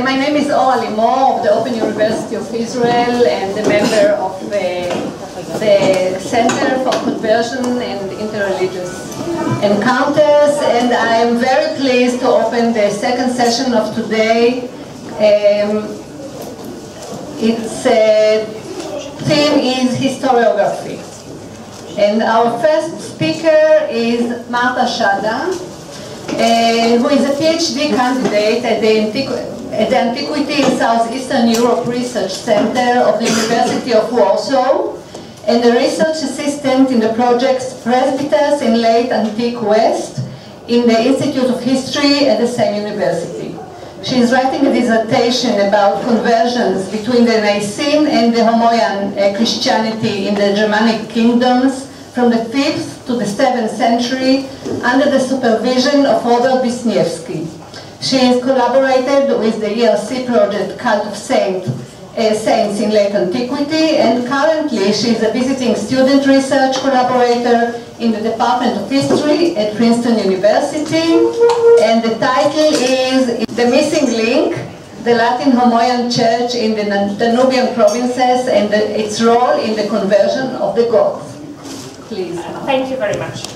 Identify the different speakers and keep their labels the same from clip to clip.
Speaker 1: My name is Ora Limor of the Open University of Israel and a member of the Center for Conversion and Interreligious Encounters, and I am very pleased to open the second session of today. Its theme is historiography. And our first speaker is Marta Szada, who is a PhD candidate at the Antiquity in Southeastern Europe Research Center of the University of Warsaw, and a research assistant in the projects Presbyters in Late Antique West in the Institute of History at the same university. She is writing a dissertation about conversions between the Nicene and the Homoian Christianity in the Germanic kingdoms from the 5th to the 7th century under the supervision of Robert Wisniewski. She has collaborated with the ERC project Cult of Saints in Late Antiquity, and currently she is a visiting student research collaborator in the Department of History at Princeton University, and the title is The Missing Link, the Latin Homoian Church in the Danubian provinces and its role in the conversion of the Goths. Please.
Speaker 2: Thank you very much.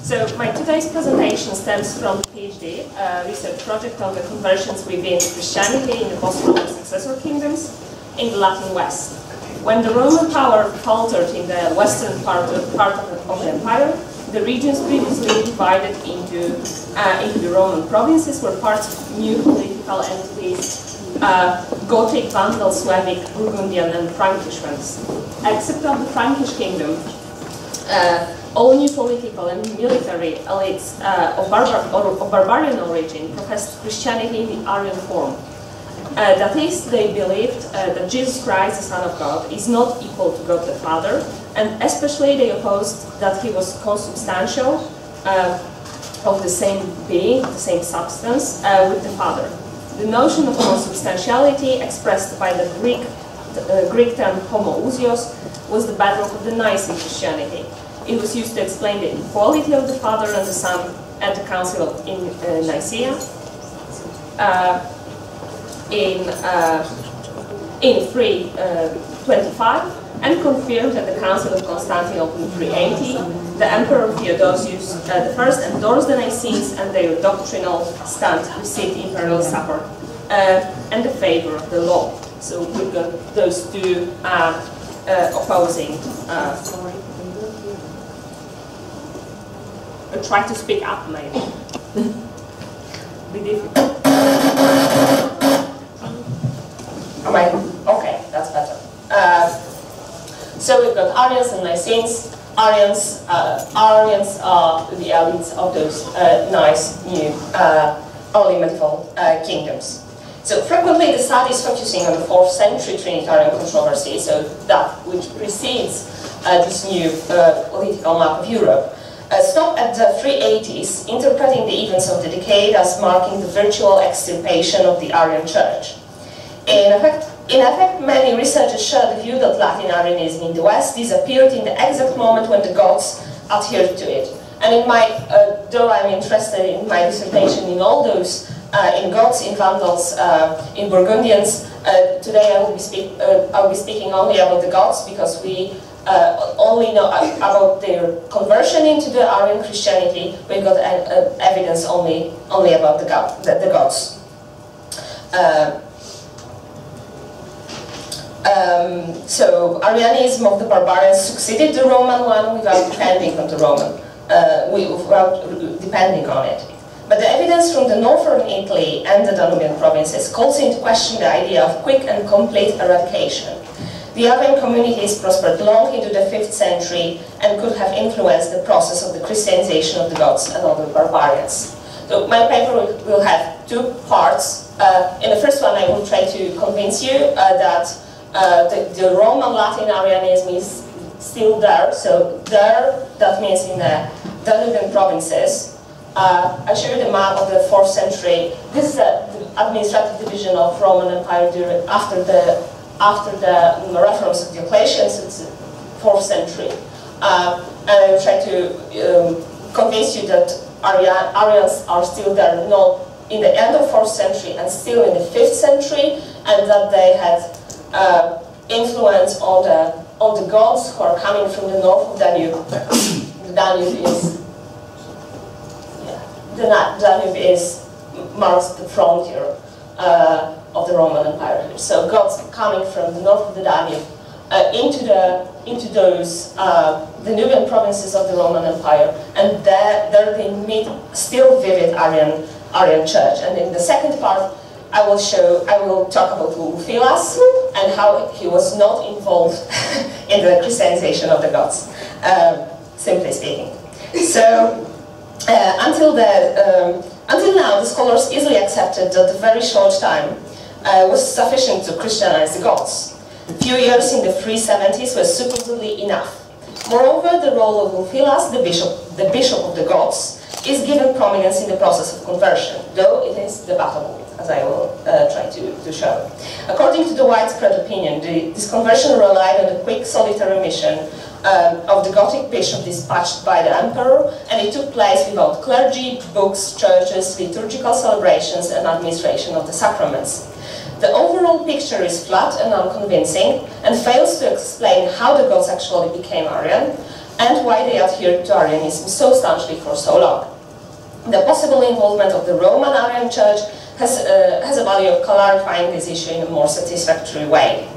Speaker 2: So my today's presentation stems from the PhD research project on the conversions within Christianity in the post-Roman successor kingdoms in the Latin West. When the Roman power faltered in the western part of the empire, the regions previously divided into the Roman provinces were parts of new political entities, Gothic, Vandal, Slavic, Burgundian, and Frankish ones. Except of the Frankish kingdom, all new political and military elites of barbarian origin professed Christianity in the Arian form. That is, they believed that Jesus Christ, the Son of God, is not equal to God the Father, and especially they opposed that he was consubstantial of the same being, the same substance, with the Father. The notion of consubstantiality, expressed by the Greek term homoousios, was the bedrock of the Nicene Christianity. It was used to explain the equality of the Father and the Son at the Council of Nicaea in 325, and confirmed at the Council of Constantinople in 380. The Emperor Theodosius I endorsed the Nicenes and their doctrinal stand received imperial support and the favor of the law. So we've got those two opposing. Try to speak up, maybe. Be difficult. Okay, that's better. So we've got Arians and Nicenes. Arians are the elites of those nice new early medieval kingdoms. So frequently the study is focusing on the 4th century Trinitarian controversy, so that which precedes this new political map of Europe. Stop at the 380s, interpreting the events of the decade as marking the virtual extirpation of the Arian Church. In effect, many researchers share the view that Latin Arianism in the West disappeared in the exact moment when the Goths adhered to it. And in my, though I'm interested in my dissertation in all those, in Goths, in Vandals, in Burgundians, today I will be speaking only about the Goths, because we only know about their conversion into the Arian Christianity. We've got evidence only about the Goths. So Arianism of the barbarians succeeded the Roman one without depending on it. But the evidence from the northern Italy and the Danubian provinces calls into question the idea of quick and complete eradication. The Arian communities prospered long into the 5th century and could have influenced the process of the Christianization of the Goths and other barbarians. So my paper will have two parts. In the first one I will try to convince you that the Roman Latin Arianism is still there. So there, that means in the Danubian provinces. I show you the map of the 4th century. This is the administrative division of Roman Empire after the reforms of Diocletian, so it's the 4th century. And I will try to convince you that Arians are still there, not in the end of 4th century and still in the 5th century, and that they had influence on the gods who are coming from the north of Danube. The Danube marks the frontier of the Roman Empire here. So gods coming from the north of the Danube into those Danubian provinces of the Roman Empire, and there they meet still vivid Arian church. And in the second part, I will talk about Ulfilas and how he was not involved in the Christianization of the gods, simply speaking. So until now, the scholars easily accepted that a very short time was sufficient to Christianize the gods. A few years in the 370s was supposedly enough. Moreover, the role of Ulfilas, the bishop of the gods, is given prominence in the process of conversion, though it is debatable, as I will try to show. According to the widespread opinion, this conversion relied on the quick solitary mission of the Gothic bishop dispatched by the emperor, and it took place without clergy, books, churches, liturgical celebrations, and administration of the sacraments. The overall picture is flat and unconvincing, and fails to explain how the gods actually became Arian, and why they adhered to Arianism so staunchly for so long. The possible involvement of the Roman Arian Church has a value of clarifying this issue in a more satisfactory way.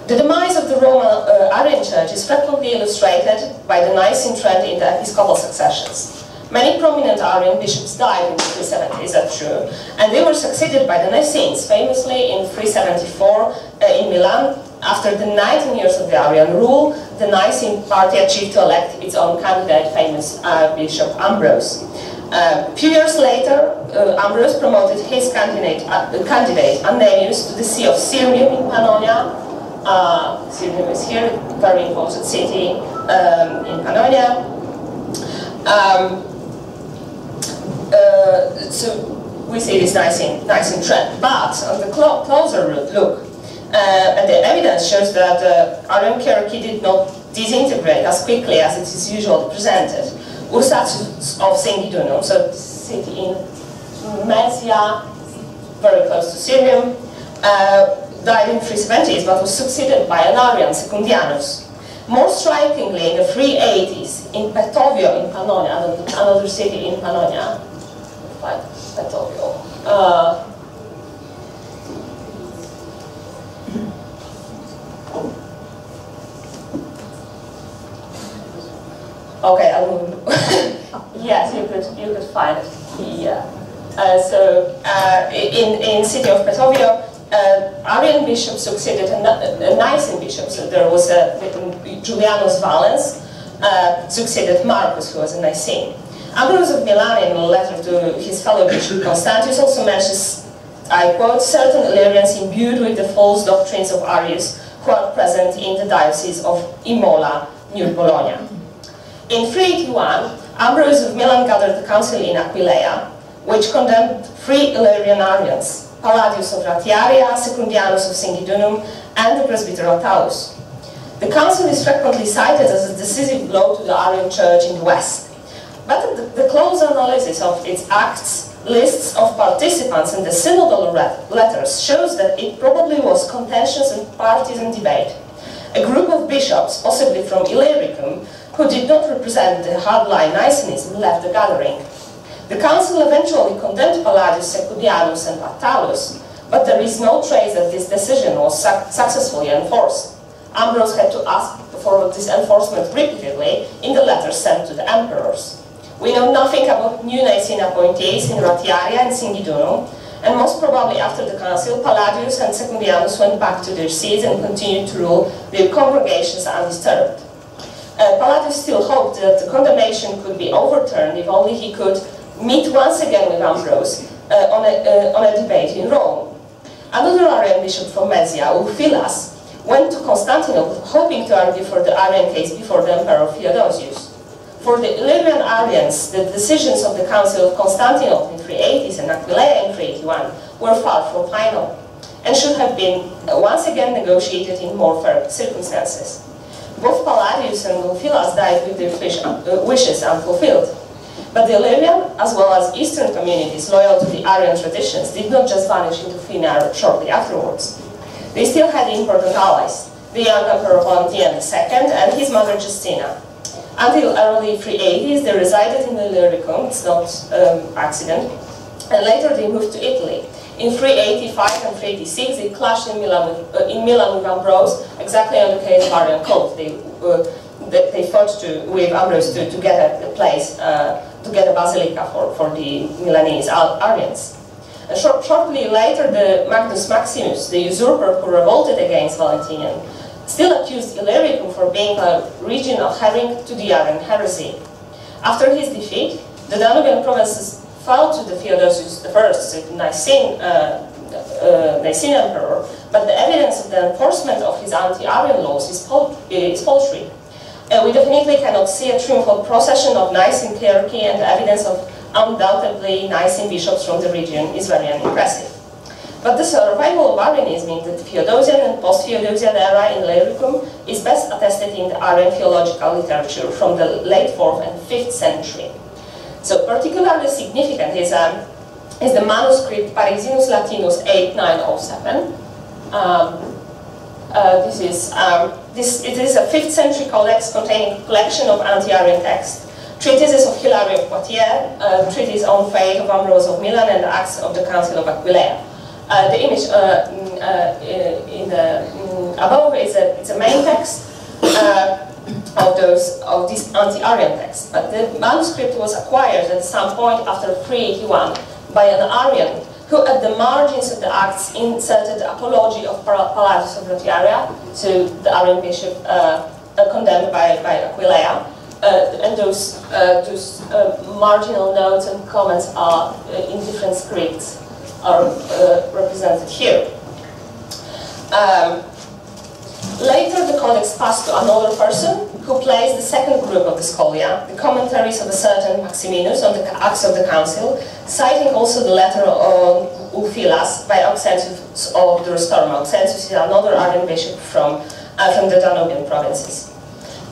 Speaker 2: The demise of the Roman Arian Church is frequently illustrated by the Nicene trend in the episcopal successions. Many prominent Arian bishops died in the 370s, that's true, and they were succeeded by the Nicenes, famously in 374 in Milan. After the 19 years of the Arian rule, the Nicene party achieved to elect its own candidate, famous Bishop Ambrose. A few years later, Ambrose promoted his candidate Annenius to the see of Sirmium in Pannonia. Sirmium is here, a very important city in Pannonia. So we see this Nicene trend, but on the closer look, and the evidence shows that the Arian hierarchy did not disintegrate as quickly as it is usually presented. Ursacius of Singidunum, so city in Mercia, very close to Sirmium, died in 370s, but was succeeded by an Arian, Secundianus. More strikingly, in the 380s, in Petovio in Pannonia, another city in Pannonia, like Petovio. Okay, I will. Yes, you could find it here. In city of Petovio, Arian bishop succeeded a Nicene bishop. So there was Giulianus Valens succeeded Marcus, who was a Nicene. Ambrose of Milan, in a letter to his fellow bishop Constantius, also mentions, I quote, certain Illyrians imbued with the false doctrines of Arius who are present in the diocese of Imola, near Bologna. In 381, Ambrose of Milan gathered a council in Aquileia, which condemned 3 Illyrian Arians, Palladius of Ratiaria, Secundianus of Singidunum, and the presbyter of Taus. The council is frequently cited as a decisive blow to the Arian Church in the West. But the close analysis of its acts, lists of participants, and the synodal letters shows that it probably was contentious and partisan debate. A group of bishops, possibly from Illyricum, who did not represent the hardline Nicenism, left the gathering. The council eventually condemned Palladius, Secundianus, and Attalus, but there is no trace that this decision was successfully enforced. Ambrose had to ask for this enforcement repeatedly in the letters sent to the emperors. We know nothing about new Nicene appointees in Ratiaria and Singidunum, and most probably after the council, Palladius and Secundianus went back to their seats and continued to rule their congregations undisturbed. Palladius still hoped that the condemnation could be overturned if only he could meet once again with Ambrose on a debate in Rome. Another Arian bishop from Mesia, Ulfilas, went to Constantinople hoping to argue for the Arian case before the Emperor Theodosius. For the Illyrian Arians, the decisions of the Council of Constantinople in 380s and Aquileia in 381 were far from final, and should have been once again negotiated in more fair circumstances. Both Palladius and Ulfilas died with their wishes unfulfilled. But the Illyrian, as well as Eastern communities loyal to the Aryan traditions, did not just vanish into thin air shortly afterwards. They still had important allies, the young Emperor Valentinian II and his mother Justina. Until early 380s, they resided in Illyricum, it's not accident, and later they moved to Italy. In 385 and 386, they clashed in Milan with Ambrose, exactly on the case of Arian cult. They fought with Ambrose to get a place, to get a basilica for the Milanese Arians. And shortly later, the Magnus Maximus, the usurper who revolted against Valentinian, still accused Illyricum for being a region adhering to the Arian heresy. After his defeat, the Danubian provinces fell to the Theodosius I, the Nicene emperor, but the evidence of the enforcement of his anti-Arian laws is paltry. We definitely cannot see a triumphal procession of Nicene clergy, and the evidence of undoubtedly Nicene bishops from the region is very unimpressive. But the survival of Arianism in the Theodosian and post-Theodosian era in Illyricum is best attested in the Arian theological literature from the late 4th and 5th century. So particularly significant is the manuscript Parisinus Latinus 8907. It is a 5th century codex containing a collection of anti-Arian texts, treatises of Hilary of Poitiers, treatise on faith of Ambrose of Milan, and the Acts of the Council of Aquileia. The image above is a main text of these anti-Arian texts, but the manuscript was acquired at some point after 381 by an Arian who, at the margins of the Acts, inserted the apology of Palladius of Rhotiaria to the Arian bishop condemned by Aquileia, and those marginal notes and comments are in different scripts are represented here. Later, the codex passed to another person who placed the second group of the Scholia, the commentaries of a certain Maximinus on the Acts of the Council, citing also the letter on Ulfilas by Auxentius of the Restorma. Auxentius is another Arian bishop from the Danubian provinces.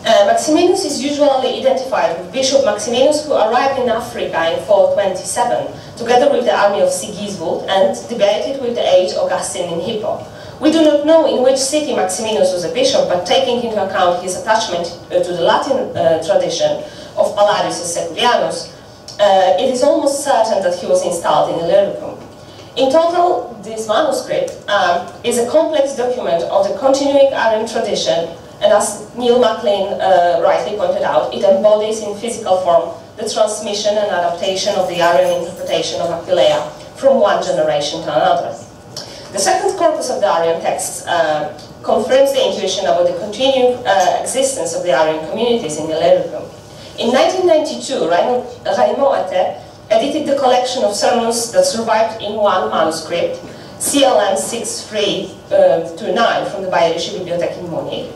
Speaker 2: Maximinus is usually identified with Bishop Maximinus, who arrived in Africa in 427, together with the army of Sigismund, and debated with the aged Augustine in Hippo. We do not know in which city Maximinus was a bishop, but taking into account his attachment to the Latin tradition of Palladius Seculianus, it is almost certain that he was installed in Illyricum. In total, this manuscript is a complex document of the continuing Arian tradition, and as Neil MacLean rightly pointed out, it embodies in physical form the transmission and adaptation of the Arian interpretation of Aquileia from one generation to another. The second corpus of the Arian texts confirms the intuition about the continuing existence of the Arian communities in Illyricum. In 1992, Raimond edited the collection of sermons that survived in one manuscript, CLM 6329 from the Bayerische Bibliothek in Munich.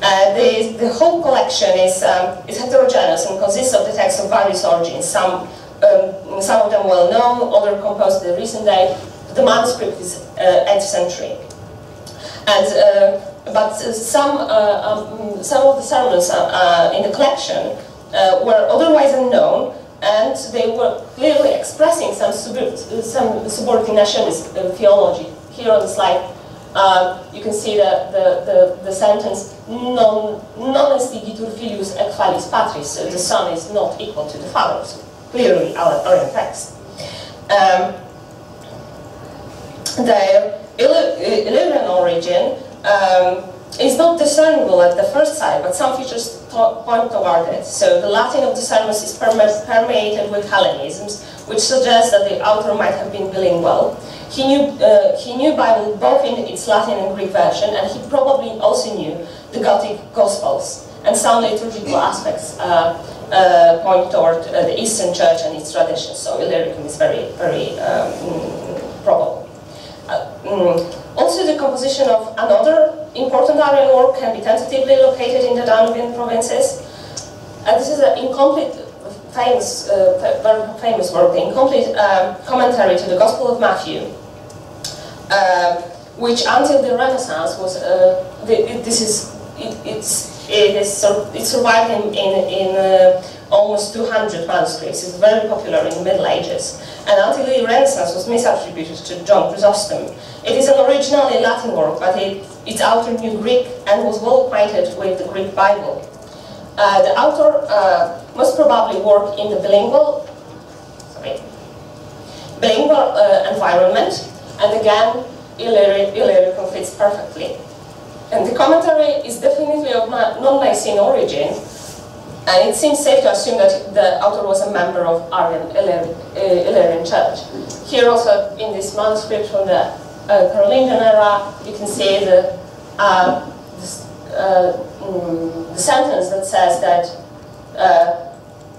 Speaker 2: The whole collection is heterogeneous and consists of the texts of various origins, some of them well known, others composed at a recent date. The manuscript is 8th century. But some of the sermons in the collection were otherwise unknown, and they were clearly expressing some subordinationist theology. Here on the slide, you can see the sentence non estigitur filius et falis patris, so the son is not equal to the father, so clearly our text. The Illyrian origin is not discernible at the first sight, but some features point toward it. So the Latin of the sermons is permeated with Hellenisms, which suggests that the author might have been bilingual. He knew Bible both in its Latin and Greek version, and he probably also knew the Gothic Gospels, and some liturgical aspects point toward the Eastern Church and its traditions. So Illyricum is very, very probable. Also, the composition of another important Arian work can be tentatively located in the Danubian provinces. This is an incomplete, very famous work, the incomplete commentary to the Gospel of Matthew, which until the Renaissance was, it's it survived in almost 200 manuscripts. It's very popular in the Middle Ages, and until the Renaissance was misattributed to John Chrysostom. It is an originally Latin work, but its author knew Greek and was well acquainted with the Greek Bible. The author most probably worked in the bilingual environment, and again, Illyricum fits perfectly. And the commentary is definitely of non-Nicene origin, and it seems safe to assume that the author was a member of Illyrian Church. Here also in this manuscript from the Carolingian era, you can see the sentence that says that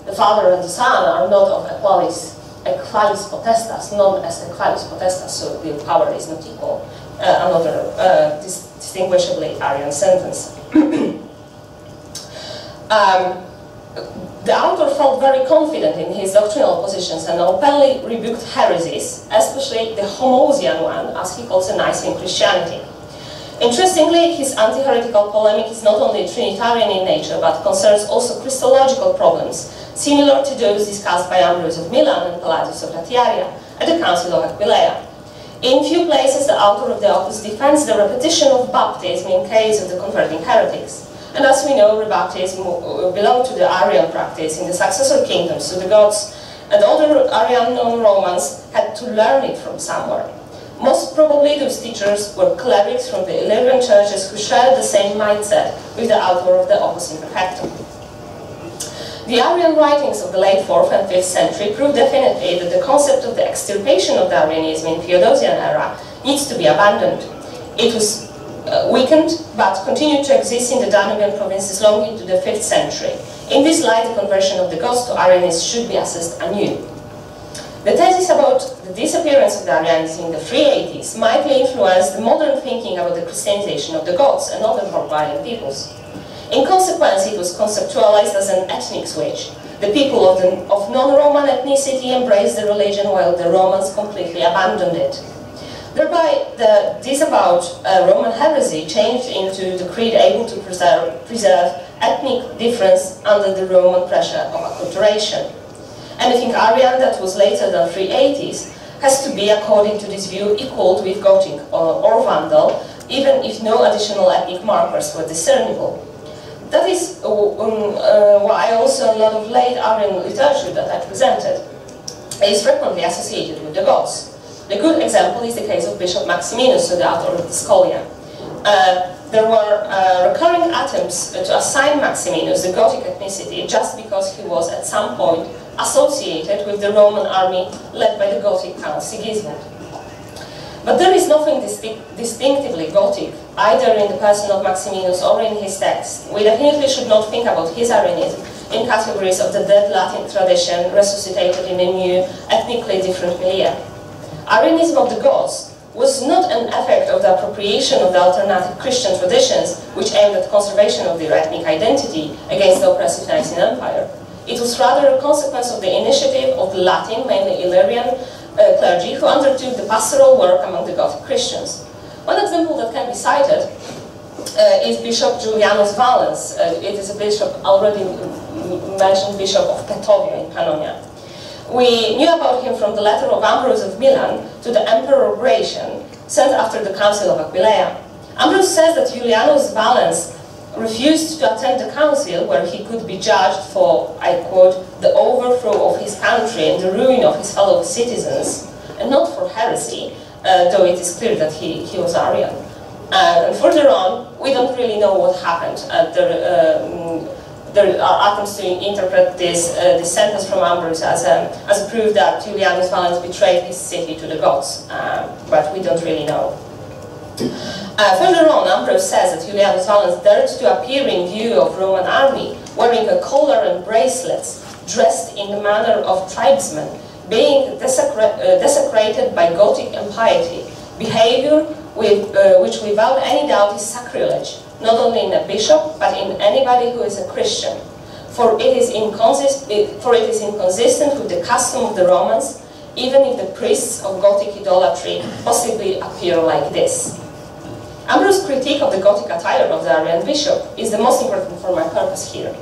Speaker 2: the Father and the Son are not of equalis potestas, known as equalis potestas, so the power is not equal. Another distinguishably Arian sentence. The author felt very confident in his doctrinal positions and openly rebuked heresies, especially the Homoousian one, as he calls the Nicene Christianity. Interestingly, his anti-heretical polemic is not only Trinitarian in nature, but concerns also Christological problems, similar to those discussed by Ambrose of Milan and Palladius of Ratiaria at the Council of Aquileia. In few places, the author of the opus defends the repetition of baptism in case of the converting heretics. And as we know, rebaptism belonged to the Arian practice in the successor kingdoms, so the Goths and other Arian non-Romans had to learn it from somewhere. Most probably those teachers were clerics from the Illyrian churches who shared the same mindset with the author of the Opus Imperfectum. The Arian writings of the late 4th and 5th century prove definitely that the concept of the extirpation of Arianism in Theodosian era needs to be abandoned. It was weakened, but continued to exist in the Danubian provinces long into the 5th century. In this light, the conversion of the Goths to Arianism should be assessed anew. The thesis about the disappearance of the Arianism in the 380s might influence the modern thinking about the Christianization of the Goths and other barbarian peoples. In consequence, it was conceptualized as an ethnic switch. The people of non-Roman ethnicity embraced the religion while the Romans completely abandoned it. Thereby, the disavowed Roman heresy changed into the creed able to preserve ethnic difference under the Roman pressure of acculturation. Anything Arian that was later than 380s has to be, according to this view, equaled with Gothic or Vandal, even if no additional ethnic markers were discernible. That is why also a lot of late Arian literature that I presented is frequently associated with the Goths. A good example is the case of Bishop Maximinus, the author of the Scholia. There were recurring attempts to assign Maximinus the Gothic ethnicity just because he was at some point associated with the Roman army led by the Gothic Count Sigismund. But there is nothing distinctively Gothic, either in the person of Maximinus or in his text. We definitely should not think about his Arianism in categories of the dead Latin tradition resuscitated in a new, ethnically different milieu. Arianism of the Goths was not an effect of the appropriation of the alternative Christian traditions, which aimed at conservation of their ethnic identity against the oppressive Nicene Empire. It was rather a consequence of the initiative of the Latin, mainly Illyrian, clergy who undertook the pastoral work among the Gothic Christians. One example that can be cited is Bishop Giulianus Valens. It is a bishop, already mentioned bishop of Petovia in Pannonia. We knew about him from the letter of Ambrose of Milan to the Emperor Gratian, sent after the Council of Aquileia. Ambrose says that Giulianus Valens refused to attend the council where he could be judged for, I quote, the overthrow of his country and the ruin of his fellow citizens, and not for heresy, though it is clear that he was Arian. And further on, we don't really know what happened. There are attempts to interpret this sentence from Ambrose as a proof that Giulianus Valens betrayed his city to the Goths, but we don't really know. Further on, Ambrose says that Giulianus Valens dared to appear in view of Roman army, wearing a collar and bracelets, dressed in the manner of tribesmen, being desecrated by Gothic impiety, behavior which without any doubt is sacrilege, not only in a bishop, but in anybody who is a Christian. For it is inconsistent with the custom of the Romans, even if the priests of Gothic idolatry possibly appear like this. Ambrose's critique of the Gothic attire of the Arian bishop is the most important for my purpose here.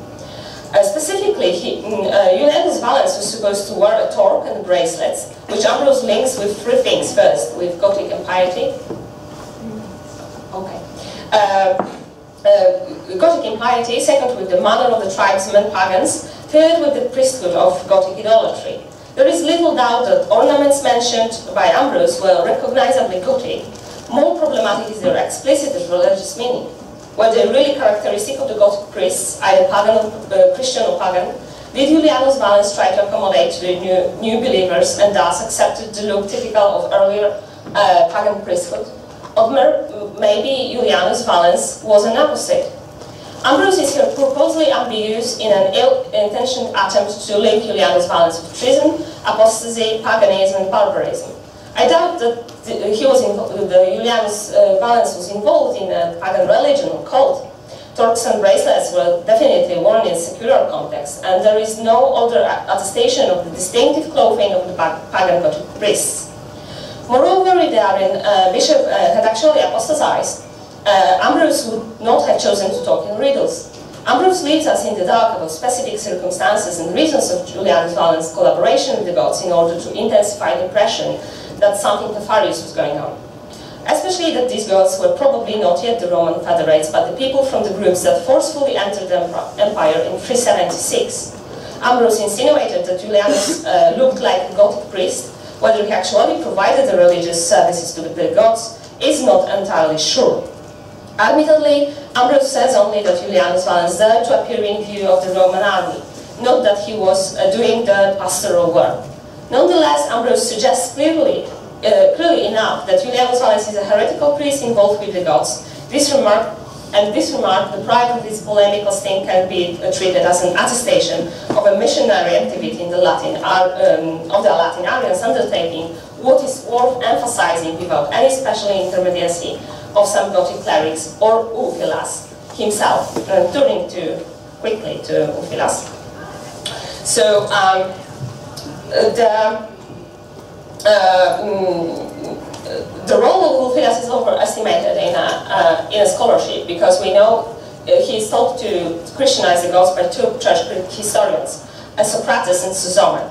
Speaker 2: Specifically, Julianus Valens was supposed to wear a torque and bracelets, which Ambrose links with three things. First, with Gothic impiety. Gothic impiety. Second, with the manner of the tribesmen, pagans. Third, with the priesthood of Gothic idolatry. There is little doubt that ornaments mentioned by Ambrose were recognizably Gothic. More problematic is their explicit religious meaning. Were they really characteristic of the Gothic priests, either pagan, Christian or pagan? Did Julianus Valens try to accommodate the new believers and thus accepted the look typical of earlier pagan priesthood? Or maybe Julianus Valens was an apostate? Ambrose is here purposely ambiguous in an ill-intentioned attempt to link Julianus Valens with treason, apostasy, paganism, and barbarism. I doubt that Julianus Valens was involved in a pagan religion or cult. Torques and bracelets were definitely worn in a secular context, and there is no other attestation of the distinctive clothing of the pagan Gothic priests. Moreover, if the Arian bishop had actually apostatized, Ambrose would not have chosen to talk in riddles. Ambrose leaves us in the dark about specific circumstances and reasons of Julianus Valens' collaboration with the gods in order to intensify the impression that something nefarious was going on. Especially that these gods were probably not yet the Roman federates, but the people from the groups that forcefully entered the empire in 376. Ambrose insinuated that Julianus looked like a Gothic priest. Whether he actually provided the religious services to the gods is not entirely sure. Admittedly, Ambrose says only that Julianus Valens dared to appear in view of the Roman army, not that he was doing the pastoral work. Nonetheless, Ambrose suggests clearly enough that Julianus Valens is a heretical priest involved with the gods. This remark, deprived of its polemical sting, can be treated as an attestation of a missionary activity in the Latin Arians undertaking, what is worth emphasizing without any special intermediacy of some Gothic clerics or Ulfilas himself, turning quickly to Ulfilas. So the role of Ulfilas is overestimated in a scholarship, because we know he is told to Christianize the gods by two church historians, Socrates and Suzomen.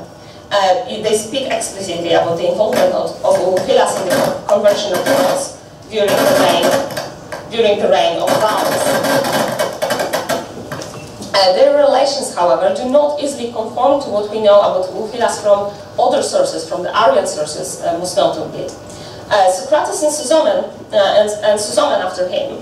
Speaker 2: They speak explicitly about the involvement of Ulfilas in the conversion of the gods during the reign of Valens. Their relations, however, do not easily conform to what we know about Ulfilas from other sources, from the Arian sources, most notably. Socrates and Suzomen, and Suzomen after him,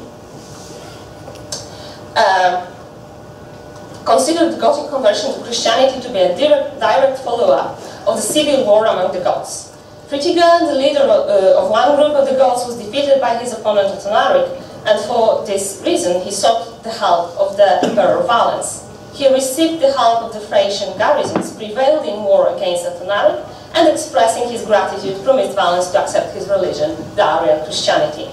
Speaker 2: considered the Gothic conversion to Christianity to be a direct follow-up of the civil war among the gods. Fritigern, the leader of one group of the gods, was defeated by his opponent Athanaric, and for this reason he sought the help of the Emperor Valens. He received the help of the Thracian garrisons, prevailed in war against Athanaric, and expressing his gratitude promised Valens to accept his religion, the Arian Christianity.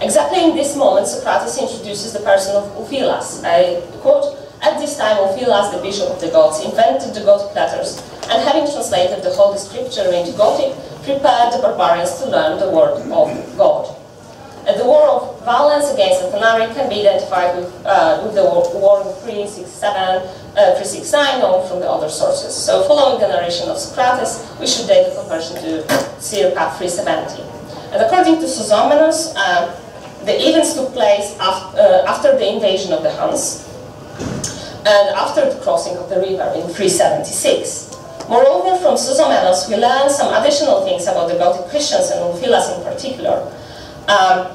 Speaker 2: Exactly in this moment, Socrates introduces the person of Ulfilas. I quote, "At this time, Ulfilas, the bishop of the gods, invented the Gothic letters, and having translated the Holy Scripture into Gothic, prepared the barbarians to learn the word of God." The war of Valens against Athanaric can be identified with the war in 369, known from the other sources. So, following the narration of Socrates, we should date the conversion to circa 370. And according to Sozomenos, the events took place after the invasion of the Huns and after the crossing of the river in 376. Moreover, from Sozomenos, we learn some additional things about the Gothic Christians and Ulfilas in particular.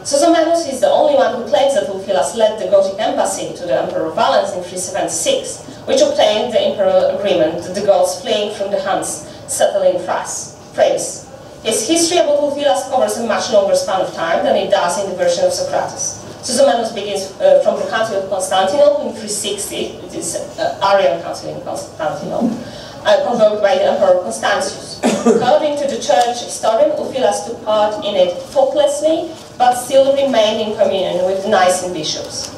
Speaker 2: Sozomenos is the only one who claims that Ulfilas led the Gothic embassy to the Emperor Valens in 376, which obtained the imperial agreement that the gods fleeing from the Huns settled in Thrace. His history about Ulfilas covers a much longer span of time than it does in the version of Socrates. Sozomenos begins from the Council of Constantinople in 360, it is Arian Council in Constantinople, convoked by the Emperor Constantius. According to the church historian, Ulfilas took part in it thoughtlessly, but still remained in communion with the Nicene bishops.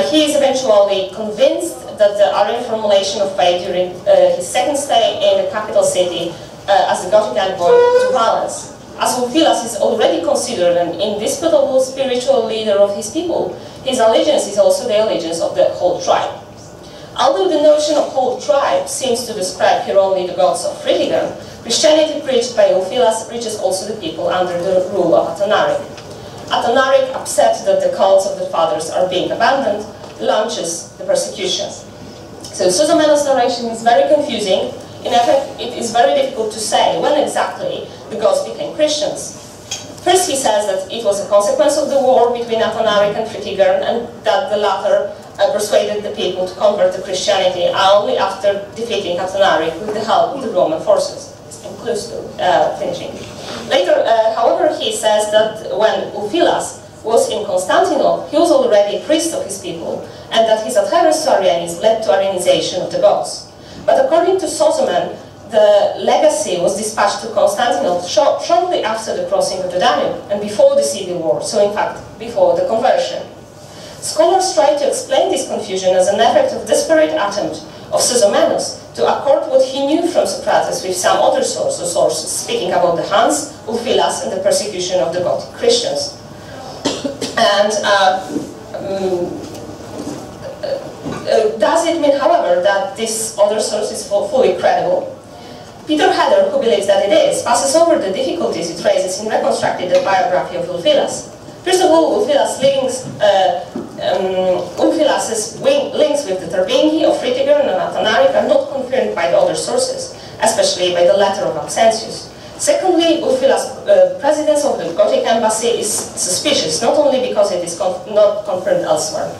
Speaker 2: He is eventually convinced that the Arian formulation of faith during his second stay in the capital city as the Gothic envoy to Valens, As Ulfilas is already considered an indisputable spiritual leader of his people, his allegiance is also the allegiance of the whole tribe. Although the notion of whole tribe seems to describe here only the gods of Fritigern, Christianity preached by Ulfilas reaches also the people under the rule of Atanarik. Atanarik, upset that the cults of the fathers are being abandoned, launches the persecutions. So Sozomenos' narration is very confusing. In effect, it is very difficult to say when exactly the gods became Christians. First, he says that it was a consequence of the war between Atanarik and Fritigern, and that the latter persuaded the people to convert to Christianity only after defeating Atanarik with the help of the Roman forces. I'm close to finishing. Later, however, he says that when Ulfilas was in Constantinople, he was already a priest of his people, and that his adherence to Arianism led to Arianization of the gods. But according to Sozomen, the legacy was dispatched to Constantinople shortly after the crossing of the Danube and before the civil war, so in fact, before the conversion. Scholars try to explain this confusion as an effect of desperate attempt of Sozomenos to accord what he knew from Socrates with some other sources speaking about the Huns, Ulfilas, and the persecution of the Gothic Christians. And does it mean, however, that this other source is fully credible? Peter Heder, who believes that it is, passes over the difficulties it raises in reconstructing the biography of Ulfilas. First of all, Ulfilas' links with the Tervingi of Fritigern and Atanarik are not confirmed by the other sources, especially by the letter of Maxentius. Secondly, Ulfilas' presidence of the Gothic embassy is suspicious, not only because it is not confirmed elsewhere.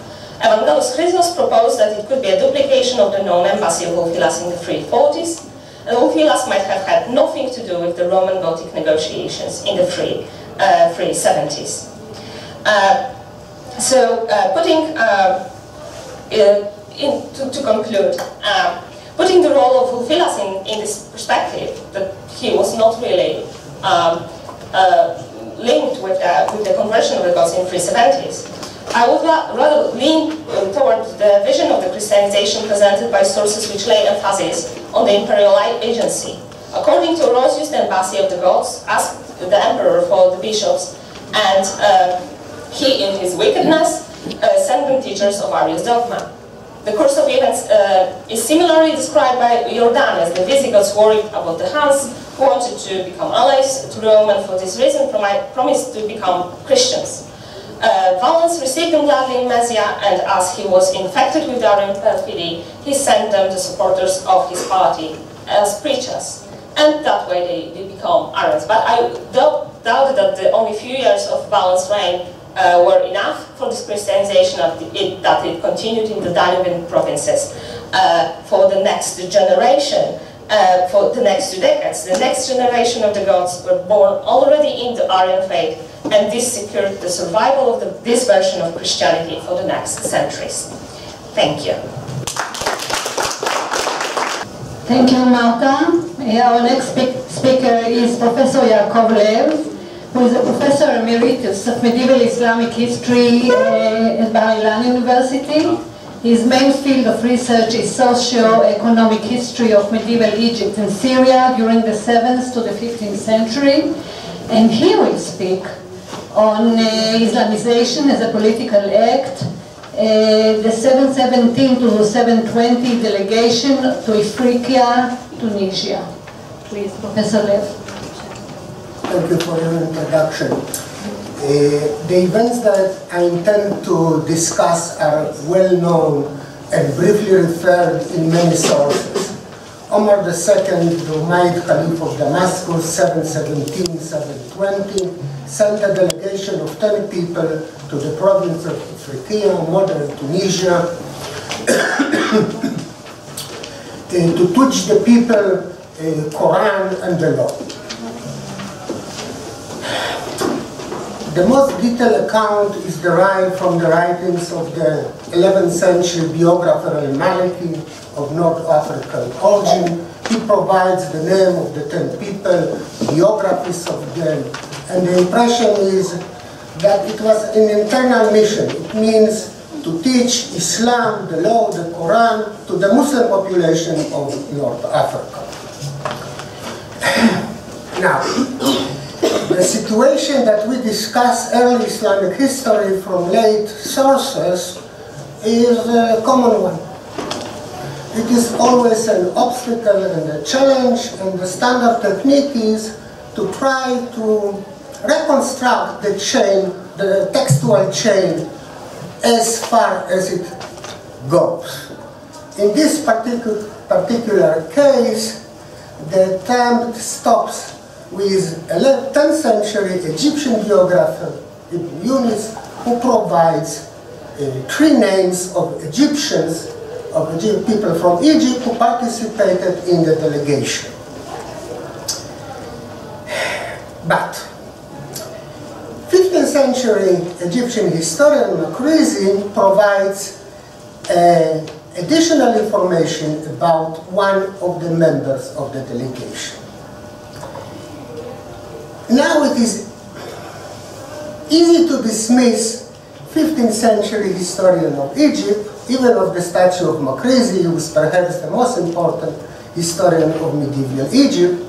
Speaker 2: Evangelos Chrysos proposed that it could be a duplication of the known embassy of Ulfilas in the 340s, and Ulfilas might have had nothing to do with the Roman Gothic negotiations in the 370s. To conclude, putting the role of Ulfilas in this perspective, that he was not really linked with the conversion of the gods in 370s, I would rather lean toward the vision of the Christianization presented by sources which lay emphasis on the imperial agency. According to Orosius, the embassy of the gods asked the emperor for the bishops, and he, in his wickedness, sent them teachers of Arius dogma. The course of events is similarly described by Jordanes. The Visigoths worried about the Huns, who wanted to become allies to Rome, and for this reason promised to become Christians. Valens received them gladly in Mesia, and as he was infected with the Arian perfidy, he sent them the supporters of his party as preachers. And that way they become Arians. But I doubt that the only few years of Valens' reign were enough for this Christianization, that it continued in the Danubian provinces for the next generation, for the next 2 decades. The next generation of the gods were born already in the Arian faith, and this secured the survival of this version of Christianity for the next centuries. Thank you.
Speaker 1: Thank you, Marta. Our next speaker is Professor Yaacov Lev, who is a Professor Emeritus of Medieval Islamic History at Bar-Ilan University. His main field of research is socio-economic history of medieval Egypt and Syria during the 7th to the 15th century. And he will speak on Islamization as a political act, the 717 to 720 delegation to Ifriqiya, Tunisia. Please, Professor Lev.
Speaker 3: Thank you for your introduction. The events that I intend to discuss are well known and briefly referred in many sources. Omar II, the Umayyad Caliph of Damascus, 717-720, sent a delegation of 10 people to the province of Ifriqiya, modern Tunisia, to teach the people Quran and the law. The most detailed account is derived from the writings of the 11th century biographer al-Maliki of North African origin. He provides the name of the 10 people, biographies of them, and the impression is that it was an internal mission. It means to teach Islam, the law, the Quran, to the Muslim population of North Africa. Now, the the situation that we discuss early Islamic history from late sources is a common one. It is always an obstacle and a challenge, and the standard technique is to try to reconstruct the chain, the textual chain, as far as it goes. In this particular case, the attempt stops with a 10th century Egyptian geographer, Ibn Yunus, who provides 3 names of Egyptians, of people from Egypt who participated in the delegation. But 15th century Egyptian historian Makrizi provides additional information about one of the members of the delegation. Now it is easy to dismiss 15th century historian of Egypt, even of the statue of Makrizi, who is perhaps the most important historian of medieval Egypt,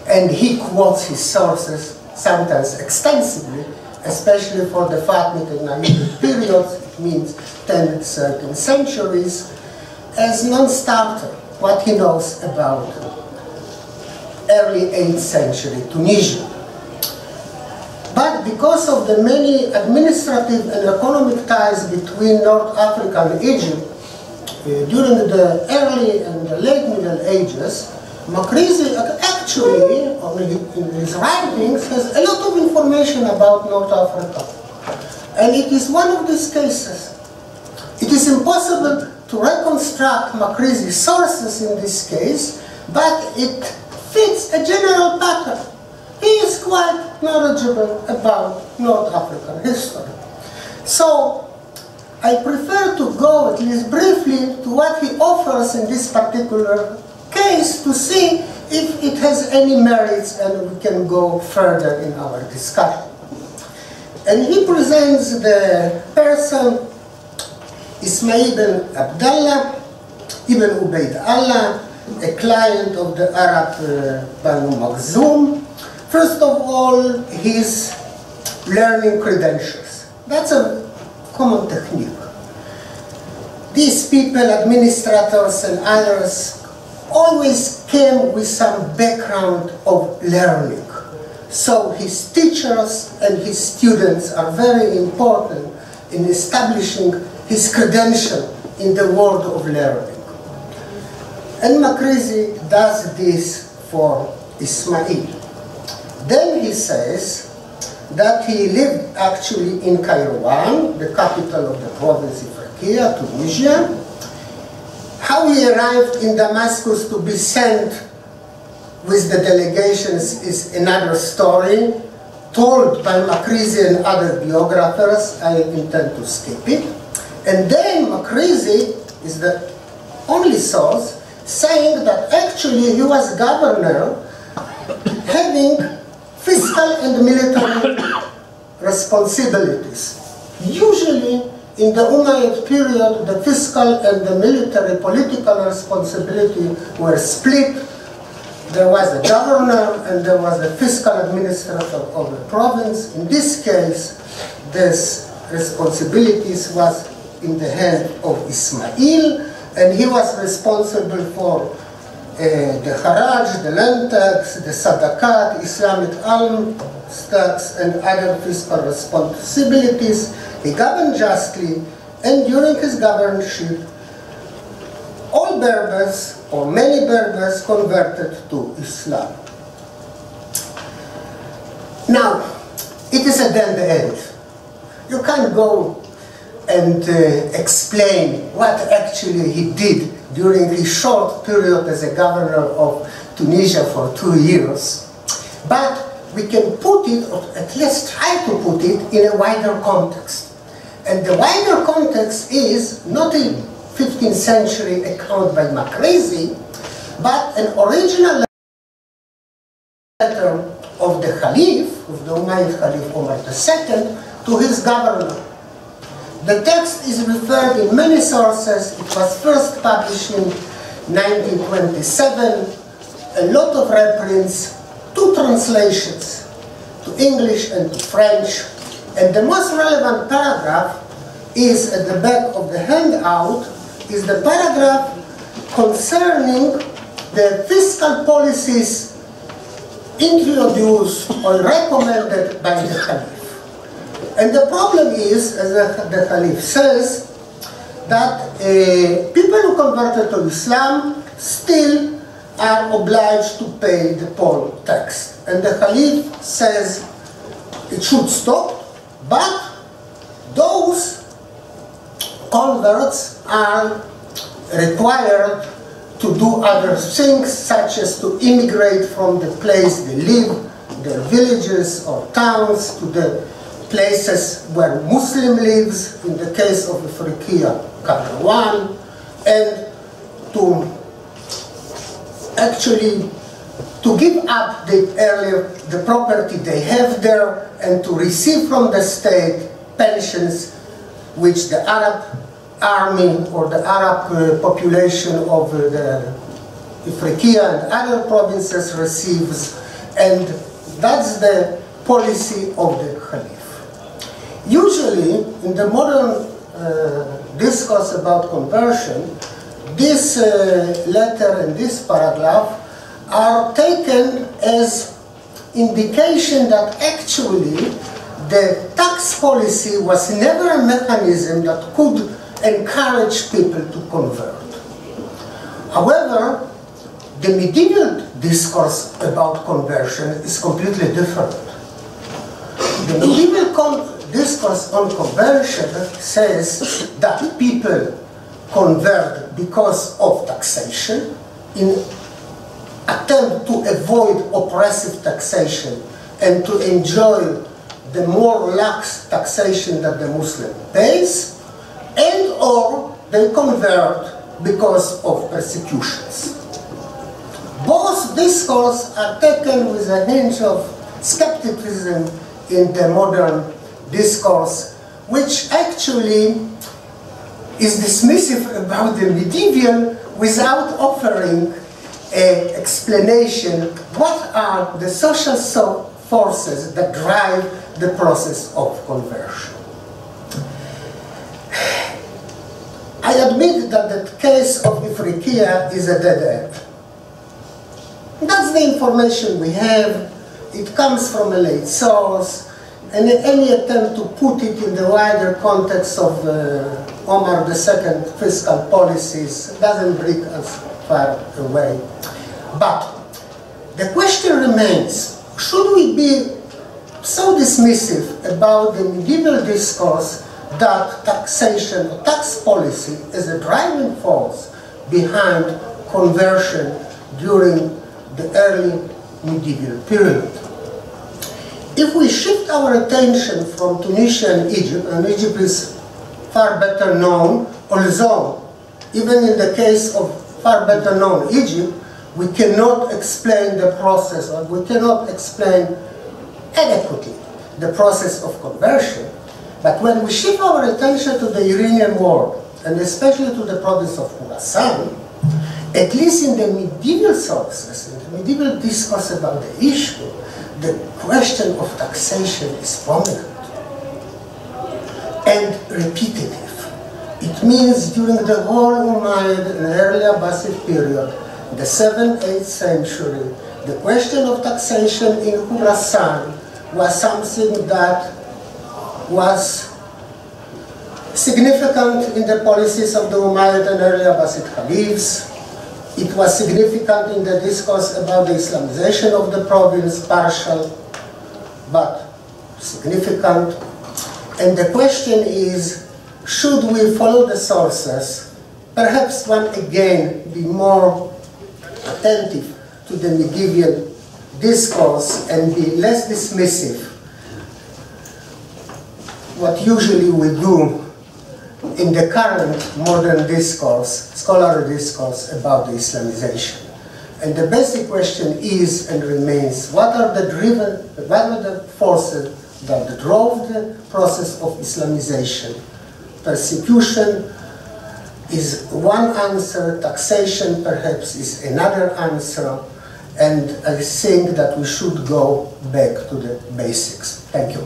Speaker 3: and he quotes his sources sometimes extensively, especially for the Fatimid and Nayib periods, it means 10th, 13th centuries, as non-starter, what he knows about early 8th century Tunisia. But because of the many administrative and economic ties between North Africa and Egypt during the early and the late Middle Ages, Makrizi actually, in his writings, has a lot of information about North Africa. And it is one of these cases. It is impossible to reconstruct Makrizi's sources in this case, but it fits a general pattern. He is quite knowledgeable about North African history. So, I prefer to go, at least briefly, to what he offers in this particular case to see if it has any merits and we can go further in our discussion. And he presents the person Ismail ibn Abdallah ibn Ubayd Allah, a client of the Arab Banu Makhzum. First of all, his learning credentials. That's a common technique. These people, administrators and others, always came with some background of learning. So his teachers and his students are very important in establishing his credential in the world of learning. And Makrizi does this for Ismail. Then he says that he lived actually in Kairouan, the capital of the province of Ifriqiya, Tunisia. How he arrived in Damascus to be sent with the delegations is another story, told by Makrizi and other biographers. I intend to skip it. And then Makrizi is the only source saying that actually he was governor having fiscal and military responsibilities. Usually, in the Umayyad period, the fiscal and the military political responsibility were split. There was a governor and there was a fiscal administrator of the province. In this case, this responsibilities was in the hand of Ismail, and he was responsible for the Haraj, the land tax, the Sadakat, Islamic alms tax, and other fiscal responsibilities. He governed justly, and during his governorship, all Berbers, or many Berbers, converted to Islam. Now, it is a dead end. You can't go and explain what actually he did during his short period as a governor of Tunisia for 2 years. But we can put it, or at least try to put it, in a wider context. And the wider context is not a 15th century account by Makrizi, but an original letter of the Caliph, of the Umayyad Caliph Omar II, to his governor. The text is referred in many sources. It was first published in 1927, a lot of reprints, 2 translations. to English and to French. And the most relevant paragraph is at the back of the handout, is the paragraph concerning the fiscal policies introduced or recommended by the Caliph. And the problem is, as the Caliph says, that people who converted to Islam still are obliged to pay the poll tax. And the Caliph says it should stop, but those converts are required to do other things, such as to immigrate from the place they live, their villages or towns, to the places where Muslim lives, in the case of Ifriqiya, Karawan, and to actually to give up the property they have there and to receive from the state pensions which the Arab army or the Arab population of the Ifriqiya and other provinces receives, and that's the policy of the Caliph. Usually, in the modern discourse about conversion, this letter and this paragraph are taken as indication that actually the tax policy was never a mechanism that could encourage people to convert. However, the medieval discourse about conversion is completely different. The medieval discourse on conversion says that people convert because of taxation, in attempt to avoid oppressive taxation and to enjoy the more lax taxation that the Muslim pays, and or they convert because of persecutions. Both discourses are taken with a hint of skepticism in the modern discourse, which actually is dismissive about the medieval without offering an explanation what are the social forces that drive the process of conversion. I admit that the case of Ifriqiya is a dead end. That's the information we have. It comes from a late source, and any attempt to put it in the wider context of Omar II's fiscal policies doesn't bring us far away. But the question remains, should we be so dismissive about the medieval discourse that taxation or tax policy is a driving force behind conversion during the early medieval period? If we shift our attention from Tunisia and Egypt is far better known, although even in the case of far better known Egypt, we cannot explain the process, or we cannot explain adequately the process of conversion. But when we shift our attention to the Iranian world, and especially to the province of Khorasan, at least in the medieval sources, in the medieval discourse about the issue, the question of taxation is prominent and repetitive. It means during the whole Umayyad and early Abbasid period, the 7th, 8th century, the question of taxation in Khorasan was something that was significant in the policies of the Umayyad and early Abbasid caliphs. It was significant in the discourse about the Islamization of the province, partial, but significant. And the question is, should we follow the sources, perhaps one again be more attentive to the medieval discourse and be less dismissive, what usually we do in the current modern discourse, scholarly discourse about the Islamization. And the basic question is and remains, what are the forces that drove the process of Islamization? Persecution is one answer, taxation perhaps is another answer, and I think that we should go back to the basics. Thank you.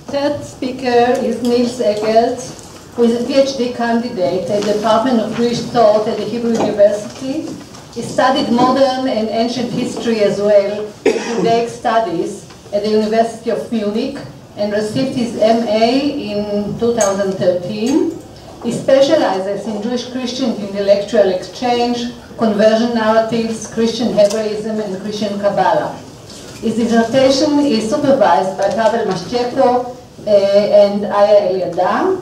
Speaker 1: Third speaker is Niels Eggerz, who is a PhD candidate at the Department of Jewish Thought at the Hebrew University. He studied modern and ancient history as well as Judaic studies at the University of Munich and received his MA in 2013. He specializes in Jewish-Christian intellectual exchange, conversion narratives, Christian Hebraism, and Christian Kabbalah. His dissertation is supervised by Pavel Mashcheko and Aya Eliada.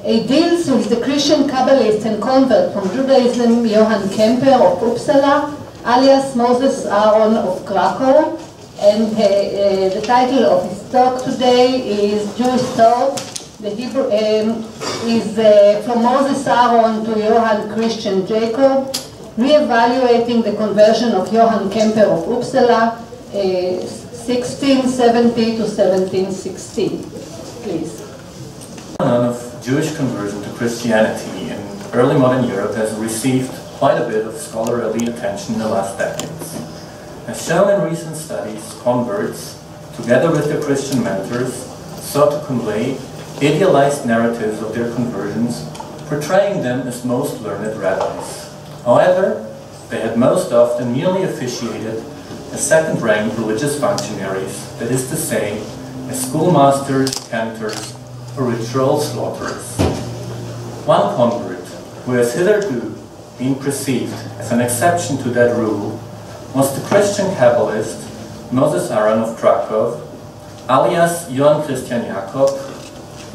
Speaker 1: He deals with the Christian Kabbalist and convert from Judaism, Johann Kemper of Uppsala, alias Moses Aaron of Krakow. And the title of his talk today is Jewish Thought. The Hebrew is from Moses Aaron to Johann Christian Jacob, re-evaluating the conversion of Johann Kemper of Uppsala, 1670 to 1716. Please.
Speaker 4: The phenomenon of Jewish conversion to Christianity in early modern Europe has received quite a bit of scholarly attention in the last decades. As shown in recent studies, converts, together with their Christian mentors, sought to convey idealized narratives of their conversions, portraying them as most learned rabbis. However, they had most often merely officiated as second-rank religious functionaries, that is to say, as schoolmasters, cantors, or ritual slaughterers. One convert, who has hitherto been perceived as an exception to that rule, was the Christian Kabbalist Moses Aaron of Krakow, alias Johann Christian Jacob,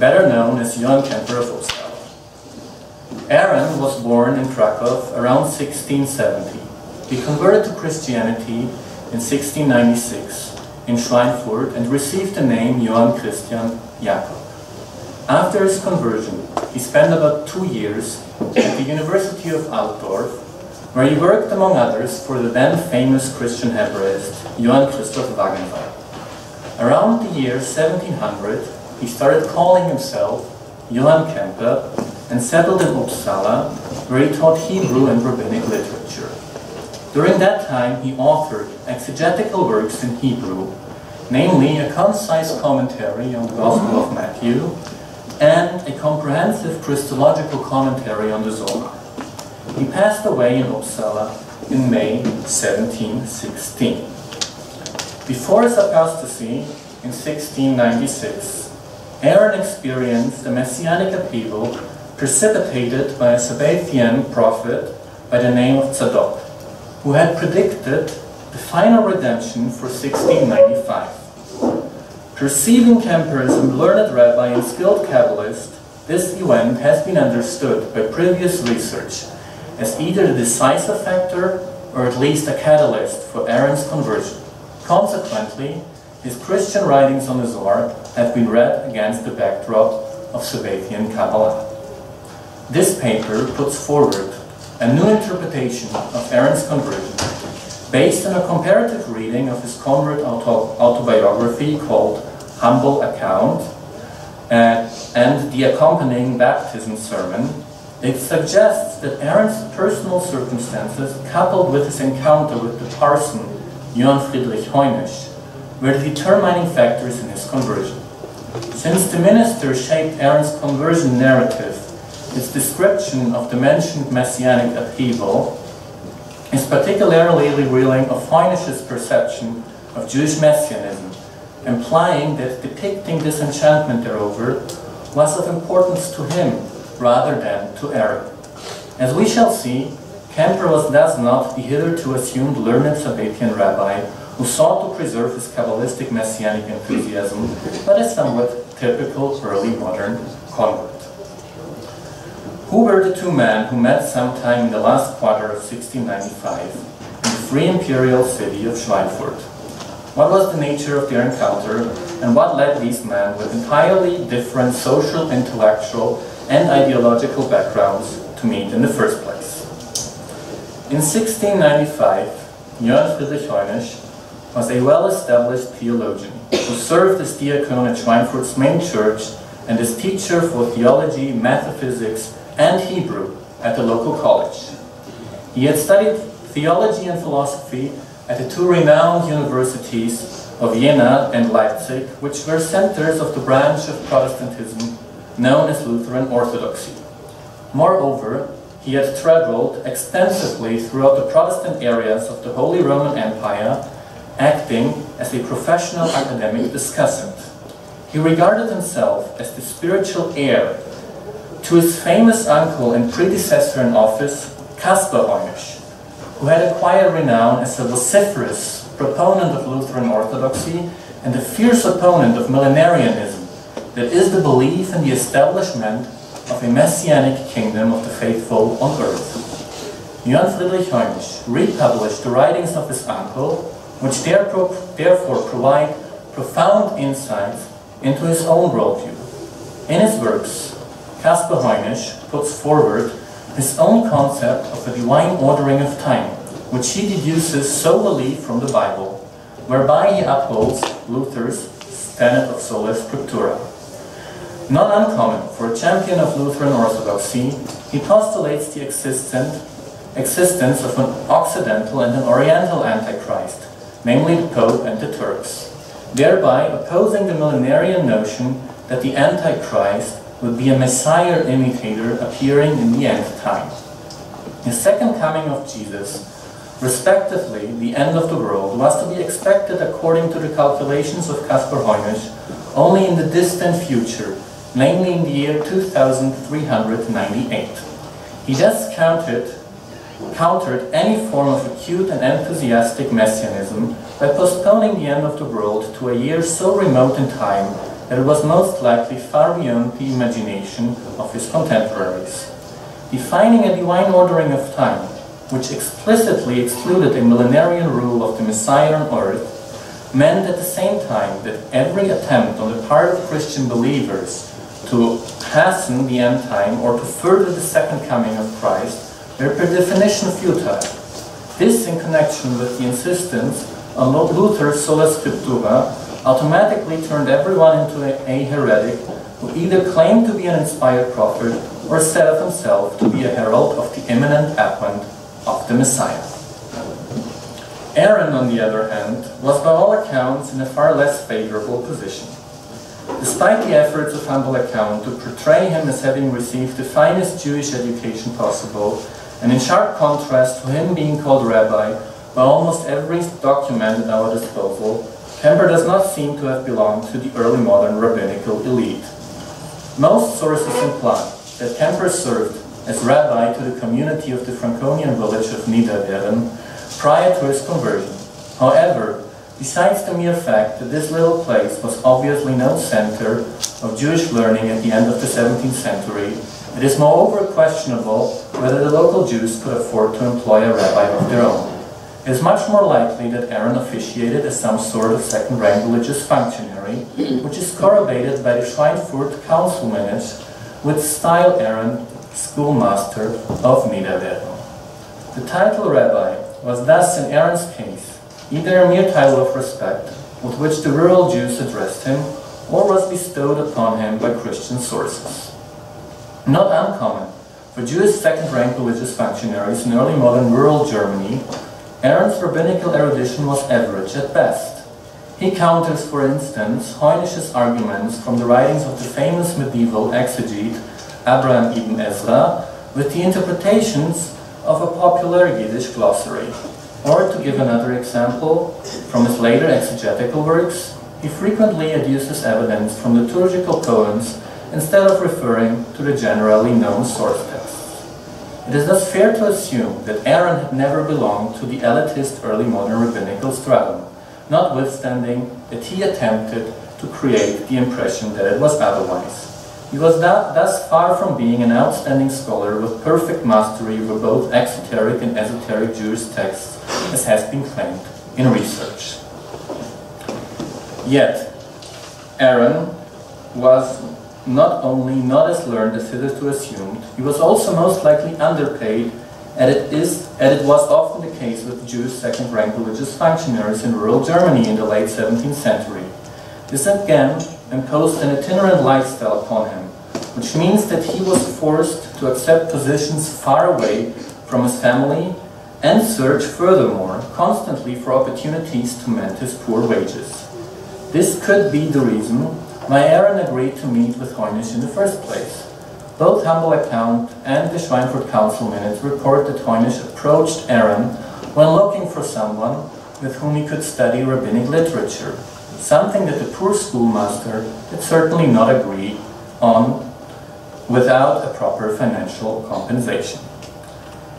Speaker 4: better known as Johann Kemper of Uppsala. Aaron was born in Krakow around 1670. He converted to Christianity in 1696 in Schweinfurt and received the name Johann Christian Jacob. After his conversion, he spent about 2 years at the University of Altdorf, where he worked, among others, for the then famous Christian Hebraist, Johann Christoph Wagenbach. Around the year 1700, he started calling himself Johann Kemper and settled in Uppsala, where he taught Hebrew and rabbinic literature. During that time, he authored exegetical works in Hebrew, namely a concise commentary on the Gospel of Matthew and a comprehensive Christological commentary on the Zohar. He passed away in Uppsala in May 1716. Before his apostasy in 1696, Aaron experienced a messianic upheaval precipitated by a Sabbathean prophet by the name of Tzadok, who had predicted the final redemption for 1695. Perceiving Kemper as a learned rabbi and skilled Kabbalist, this event has been understood by previous research as either a decisive factor or at least a catalyst for Aaron's conversion. Consequently, his Christian writings on the Zohar have been read against the backdrop of Sabbathean Kabbalah. This paper puts forward a new interpretation of Aaron's conversion based on a comparative reading of his convert autobiography called Humble Account and the accompanying baptism sermon. It suggests that Aaron's personal circumstances, coupled with his encounter with the parson Johann Friedrich Heunisch, were the determining factors in his conversion. Since the minister shaped Aaron's conversion narrative, his description of the mentioned messianic upheaval is particularly revealing of Heunisch's perception of Jewish messianism, implying that depicting disenchantment thereover was of importance to him rather than to Aaron. As we shall see, Kemper was thus not the hitherto assumed learned Sabbathean rabbi who sought to preserve his Kabbalistic messianic enthusiasm, but a somewhat typical early modern convert. Who were the two men who met sometime in the last quarter of 1695 in the free imperial city of Schweinfurt? What was the nature of their encounter, and what led these men with entirely different social, intellectual, and ideological backgrounds to meet in the first place? In 1695, Johann Friedrich Heunisch was a well-established theologian who served as diacon at Schweinfurt's main church and as teacher for theology, metaphysics, and Hebrew at the local college. He had studied theology and philosophy at the two renowned universities of Jena and Leipzig, which were centers of the branch of Protestantism known as Lutheran Orthodoxy. Moreover, he had traveled extensively throughout the Protestant areas of the Holy Roman Empire, acting as a professional academic discussant. He regarded himself as the spiritual heir to his famous uncle and predecessor in office, Caspar Heunisch, who had acquired renown as a vociferous proponent of Lutheran Orthodoxy and a fierce opponent of millenarianism, that is the belief in the establishment of a messianic kingdom of the faithful on earth. Johann Friedrich Heunisch republished the writings of his uncle, which therefore provide profound insights into his own worldview. In his works, Caspar Heunisch puts forward his own concept of a divine ordering of time, which he deduces solely from the Bible, whereby he upholds Luther's tenet of sola scriptura. Not uncommon for a champion of Lutheran Orthodoxy, he postulates the existence of an Occidental and an Oriental Antichrist, namely the Pope and the Turks, thereby opposing the millenarian notion that the Antichrist would be a Messiah imitator appearing in the end time. The second coming of Jesus, respectively the end of the world, was to be expected according to the calculations of Caspar Heunisch only in the distant future, namely in the year 2398. He thus countered any form of acute and enthusiastic messianism by postponing the end of the world to a year so remote in time that it was most likely far beyond the imagination of his contemporaries. Defining a divine ordering of time, which explicitly excluded a millenarian rule of the Messiah on earth, meant at the same time that every attempt on the part of Christian believers to hasten the end time or to further the second coming of Christ were per definition futile. This, in connection with the insistence on Luther's sola scriptura, automatically turned everyone into a heretic who either claimed to be an inspired prophet or said of himself to be a herald of the imminent advent of the Messiah. Aaron, on the other hand, was by all accounts in a far less favorable position. Despite the efforts of humble account to portray him as having received the finest Jewish education possible, and in sharp contrast to him being called rabbi by almost every document at our disposal, Kemper does not seem to have belonged to the early modern rabbinical elite. Most sources imply that Kemper served as rabbi to the community of the Franconian village of Niederwehren prior to his conversion. However, besides the mere fact that this little place was obviously no center of Jewish learning at the end of the 17th century, it is moreover questionable whether the local Jews could afford to employ a rabbi of their own. It is much more likely that Aaron officiated as some sort of second-rank religious functionary, which is corroborated by the Schweinfurt council minutes with style Aaron, schoolmaster of Niederwehren. The title rabbi was thus, in Aaron's case, either a mere title of respect with which the rural Jews addressed him, or was bestowed upon him by Christian sources. Not uncommon for Jewish second-rank religious functionaries in early modern rural Germany, Aaron's rabbinical erudition was average at best. He counters, for instance, Heunisch's arguments from the writings of the famous medieval exegete Abraham ibn Ezra with the interpretations of a popular Yiddish glossary. Or, to give another example, from his later exegetical works, he frequently adduces evidence from liturgical poems instead of referring to the generally known source texts. It is thus fair to assume that Aaron had never belonged to the elitist early modern rabbinical stratum, notwithstanding that he attempted to create the impression that it was otherwise. He was thus far from being an outstanding scholar with perfect mastery over both exoteric and esoteric Jewish texts, as has been claimed in research. Yet, Aaron was not only not as learned as hitherto assumed, he was also most likely underpaid, as it was often the case with Jewish second-rank religious functionaries in rural Germany in the late 17th century. This again imposed an itinerant lifestyle upon him, which means that he was forced to accept positions far away from his family and search furthermore constantly for opportunities to mend his poor wages. This could be the reason why Aaron agreed to meet with Heunisch in the first place. Both Humble Account and the Schweinfurt Council minutes report that Heunisch approached Aaron when looking for someone with whom he could study rabbinic literature, something that the poor schoolmaster had certainly not agreed on without a proper financial compensation.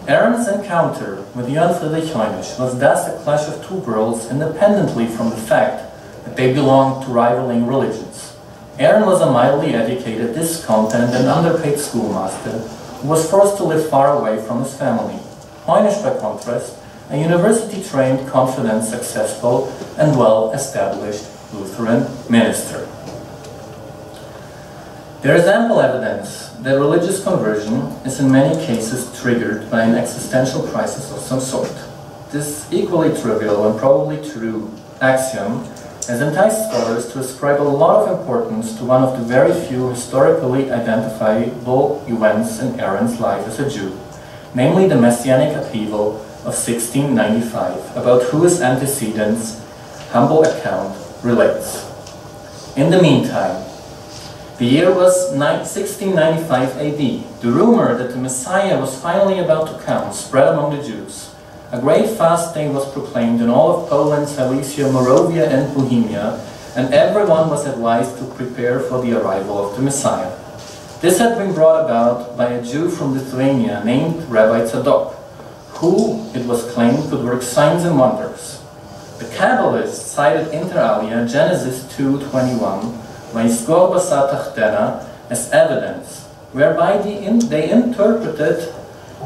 Speaker 4: Aaron's encounter with Johann Friedrich Heunisch was thus a clash of two worlds independently from the fact that they belonged to rivaling religions. Aaron was a mildly educated, discontent and underpaid schoolmaster who was forced to live far away from his family. Heunisch, by contrast, a university-trained, confident, successful and well-established Lutheran minister. There is ample evidence that religious conversion is in many cases triggered by an existential crisis of some sort. This equally trivial and probably true axiom has enticed scholars to ascribe a lot of importance to one of the very few historically identifiable events in Aaron's life as a Jew, namely the Messianic upheaval of 1695, about whose antecedents Humble Account relates. In the meantime, the year was 1695 AD. The rumor that the Messiah was finally about to come spread among the Jews. A great fast day was proclaimed in all of Poland, Silesia, Moravia and Bohemia, and everyone was advised to prepare for the arrival of the Messiah. This had been brought about by a Jew from Lithuania named Rabbi Tzadok, who, it was claimed, could work signs and wonders. The Kabbalists cited inter alia Genesis 2:21, Vayisgor basa tachtena, as evidence, whereby they interpreted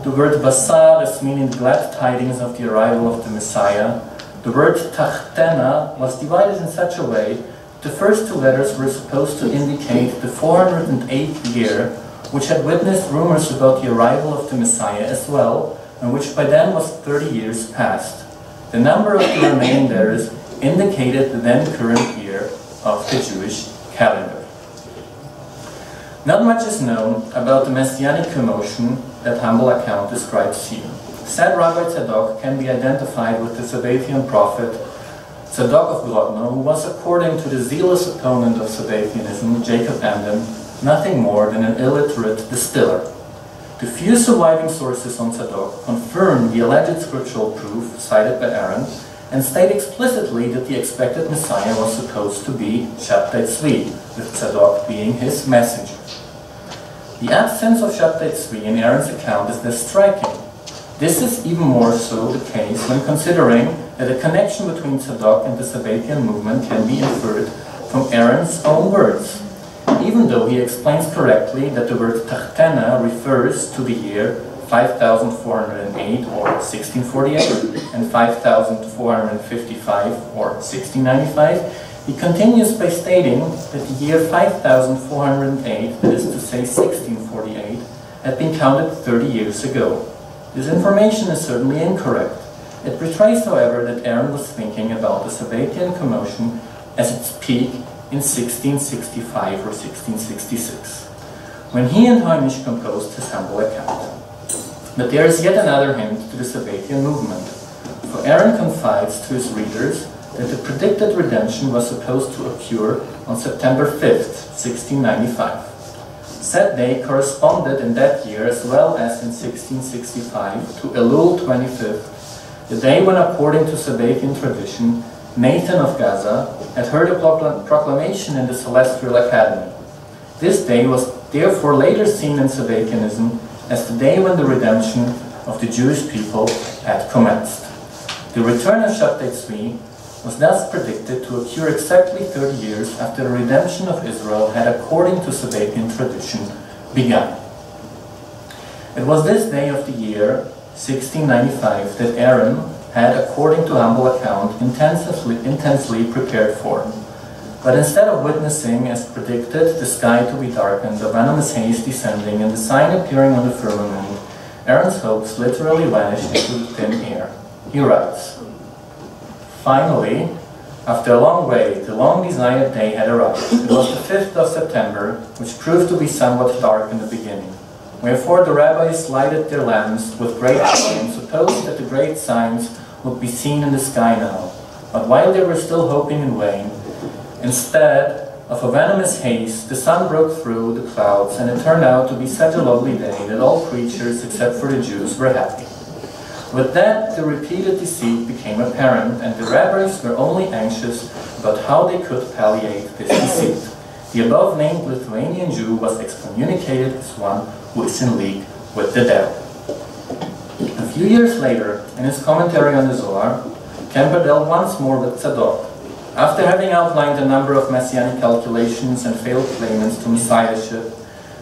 Speaker 4: the word basar as meaning glad tidings of the arrival of the Messiah. The word tachtena was divided in such a way that the first two letters were supposed to indicate the 408th year, which had witnessed rumors about the arrival of the Messiah as well, and which by then was 30 years past. The number of the remaining letters indicated the then current year of the Jewish calendar. Not much is known about the messianic commotion that Humble Account describes here. Said Rabbi Tzadok can be identified with the Sabbathean prophet Tzadok of Grodno, who was, according to the zealous opponent of Sabbatheanism, Jacob Emden, nothing more than an illiterate distiller. The few surviving sources on Tzadok confirm the alleged scriptural proof cited by Aaron and state explicitly that the expected Messiah was supposed to be Shabtai Tzvi, with Tzadok being his messenger. The absence of Shabtai Tzvi in Aaron's account is thus striking. This is even more so the case when considering that a connection between Tzadok and the Sabbathean movement can be inferred from Aaron's own words, even though he explains correctly that the word tachtena refers to the year 5408 or 1648 and 5455 or 1695, he continues by stating that the year 5408, that is to say 1648, had been counted 30 years ago. This information is certainly incorrect. It betrays, however, that Aaron was thinking about the Sabbathean commotion as its peak in 1665 or 1666, when he and Heunisch composed his Humble Account. But there is yet another hint to the Sabbathean movement, for Aaron confides to his readers that the predicted redemption was supposed to occur on September 5th, 1695. Said day corresponded in that year, as well as in 1665, to Elul 25th, the day when, according to Sabbathean tradition, Nathan of Gaza had heard a proclamation in the Celestial Academy. This day was therefore later seen in Sabbatheanism as the day when the redemption of the Jewish people had commenced. The return of Shabtai Tzvi was thus predicted to occur exactly 30 years after the redemption of Israel had, according to Sabbathean tradition, begun. It was this day of the year 1695 that Aaron had, according to Humble Account, intensely prepared for. But instead of witnessing, as predicted, the sky to be darkened, the venomous haze descending, and the sign appearing on the firmament, Aaron's hopes literally vanished into thin air. He writes, "Finally, after a long wait, the long-desired day had arrived. It was the 5th of September, which proved to be somewhat dark in the beginning. Wherefore the rabbis lighted their lamps with great joy and supposed that the great signs would be seen in the sky now. But while they were still hoping in vain, instead of a venomous haze, the sun broke through the clouds, and it turned out to be such a lovely day that all creatures, except for the Jews, were happy. With that, the repeated deceit became apparent, and the rabbis were only anxious about how they could palliate this deceit. The above-named Lithuanian Jew was excommunicated as one who is in league with the devil. A few years later, in his commentary on the Zohar, Kemper dealt once more with Tzadok. After having outlined a number of messianic calculations and failed claimants to messiahship,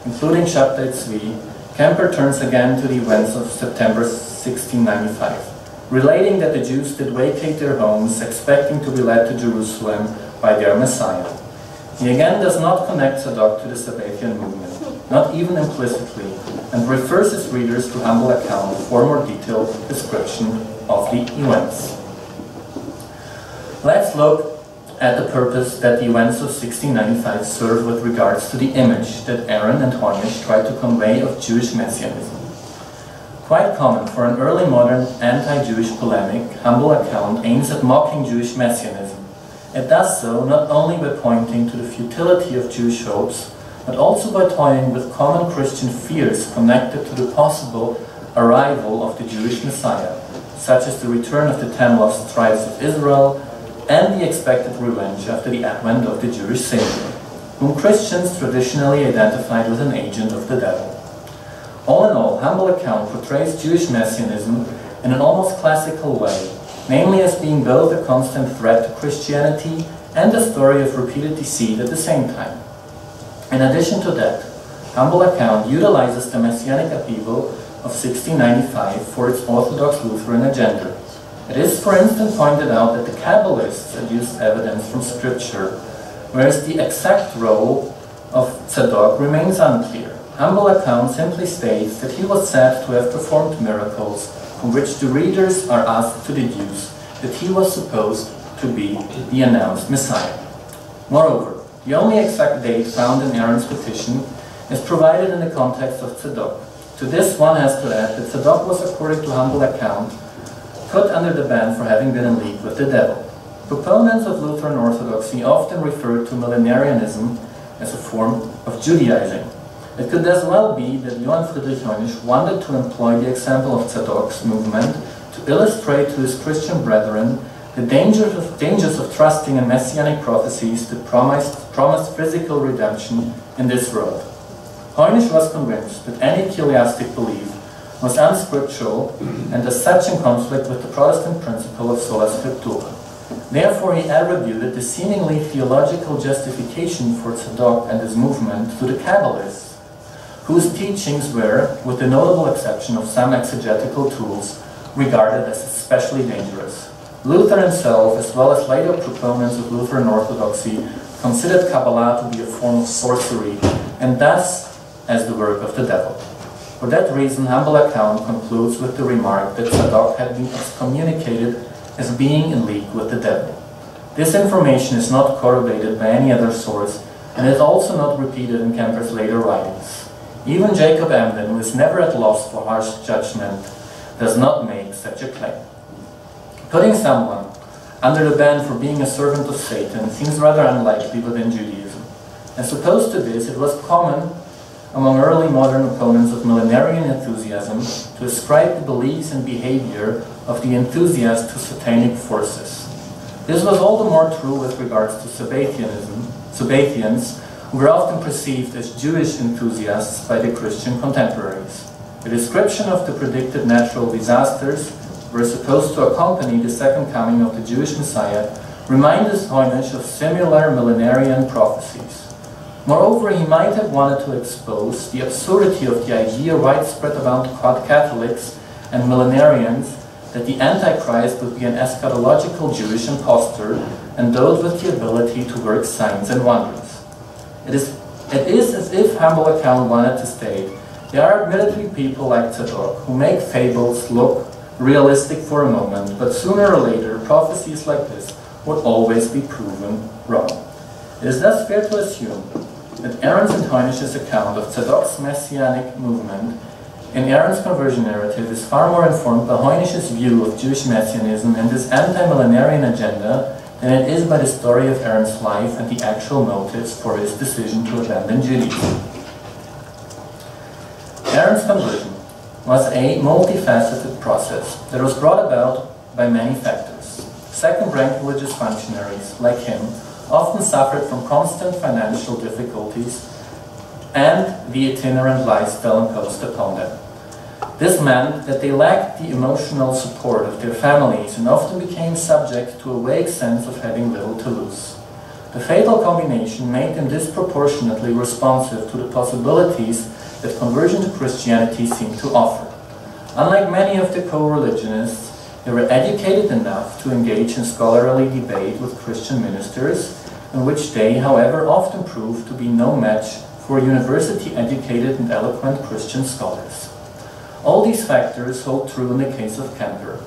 Speaker 4: including Shabtai Tzvi, Kemper turns again to the events of September 1695, relating that the Jews did vacate their homes, expecting to be led to Jerusalem by their Messiah. He again does not connect Tzadok to the Sabbathean movement, not even implicitly, and refers his readers to humble account for more detailed description of the events. Let's look at the purpose that the events of 1695 serve with regards to the image that Aaron and Hoynish tried to convey of Jewish messianism. Quite common for an early modern anti-Jewish polemic, humble account aims at mocking Jewish messianism. It does so not only by pointing to the futility of Jewish hopes, but also by toying with common Christian fears connected to the possible arrival of the Jewish Messiah, such as the return of the 10 lost tribes of Israel, and the expected revenge after the advent of the Jewish Savior, whom Christians traditionally identified with an agent of the devil. All in all, humble account portrays Jewish messianism in an almost classical way, namely as being both a constant threat to Christianity and a story of repeated deceit at the same time. In addition to that, humble account utilizes the messianic upheaval of 1695 for its Orthodox Lutheran agenda. It is, for instance, pointed out that the Kabbalists adduced evidence from Scripture, whereas the exact role of Tzadok remains unclear. Humble account simply states that he was said to have performed miracles from which the readers are asked to deduce that he was supposed to be the announced Messiah. Moreover, the only exact date found in Aaron's petition is provided in the context of Tzadok. To this one has to add that Tzadok was, according to humble account, put under the ban for having been in league with the devil. Proponents of Lutheran Orthodoxy often refer to millenarianism as a form of Judaizing. It could as well be that Johann Friedrich Hoynish wanted to employ the example of Tzadok's movement to illustrate to his Christian brethren the dangers of trusting in messianic prophecies that promised physical redemption in this world. Hoynish was convinced that any chiliastic belief was unscriptural and as such in conflict with the Protestant principle of sola scriptura. Therefore, he attributed the seemingly theological justification for Tzadok and his movement to the Kabbalists, whose teachings were, with the notable exception of some exegetical tools, regarded as especially dangerous. Luther himself, as well as later proponents of Lutheran Orthodoxy, considered Kabbalah to be a form of sorcery and thus as the work of the devil. For that reason, humble account concludes with the remark that Tzadok had been excommunicated as being in league with the devil. This information is not corroborated by any other source and is also not repeated in Kemper's later writings. Even Jacob Emden, who is never at loss for harsh judgment, does not make such a claim. Putting someone under the ban for being a servant of Satan seems rather unlikely within Judaism. As opposed to this, it was common among early modern opponents of millenarian enthusiasm to ascribe the beliefs and behavior of the enthusiast to satanic forces. This was all the more true with regards to Sabbathians, who were often perceived as Jewish enthusiasts by the Christian contemporaries. The description of the predicted natural disasters were supposed to accompany the second coming of the Jewish Messiah reminded Hoynish of similar millenarian prophecies. Moreover, he might have wanted to expose the absurdity of the idea widespread among Catholics and millenarians that the Antichrist would be an eschatological Jewish impostor endowed with the ability to work signs and wonders. It is as if humble account wanted to state, there are admittedly people like Tzadok who make fables look realistic for a moment, but sooner or later prophecies like this would always be proven wrong. It is thus fair to assume that Aaron's and Heinrich's account of Tzadok's messianic movement in Aaron's conversion narrative is far more informed by Heinrich's view of Jewish messianism and his anti-millenarian agenda than it is by the story of Aaron's life and the actual motives for his decision to abandon Judaism. Aaron's conversion was a multifaceted process that was brought about by many factors. Second-rank religious functionaries, like him, often suffered from constant financial difficulties and the itinerant lifestyle imposed upon them. This meant that they lacked the emotional support of their families and often became subject to a vague sense of having little to lose. The fatal combination made them disproportionately responsive to the possibilities that conversion to Christianity seemed to offer. Unlike many of the co-religionists, they were educated enough to engage in scholarly debate with Christian ministers, in which they, however, often proved to be no match for university-educated and eloquent Christian scholars. All these factors hold true in the case of Kemper.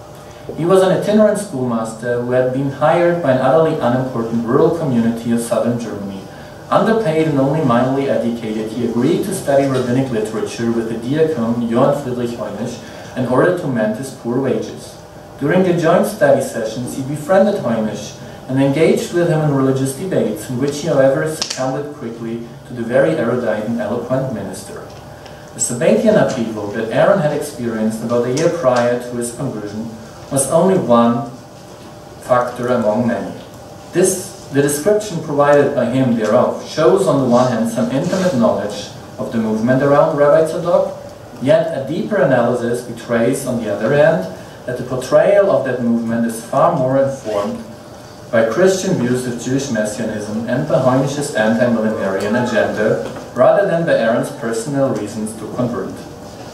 Speaker 4: He was an itinerant schoolmaster who had been hired by an utterly unimportant rural community of southern Germany. Underpaid and only minorly educated, he agreed to study rabbinic literature with the diacon Johann Friedrich Heinrich in order to mend his poor wages. During the joint study sessions, he befriended Heinrich and engaged with him in religious debates, in which he, however, succumbed quickly to the very erudite and eloquent minister. The Sabbatian upheaval that Aaron had experienced about a year prior to his conversion was only one factor among many. The description provided by him thereof shows on the one hand some intimate knowledge of the movement around Rabbi Tzadok, yet a deeper analysis betrays, on the other hand, that the portrayal of that movement is far more informed by Christian views of Jewish messianism and by Heinrich's anti-millenarian agenda, rather than by Aaron's personal reasons to convert.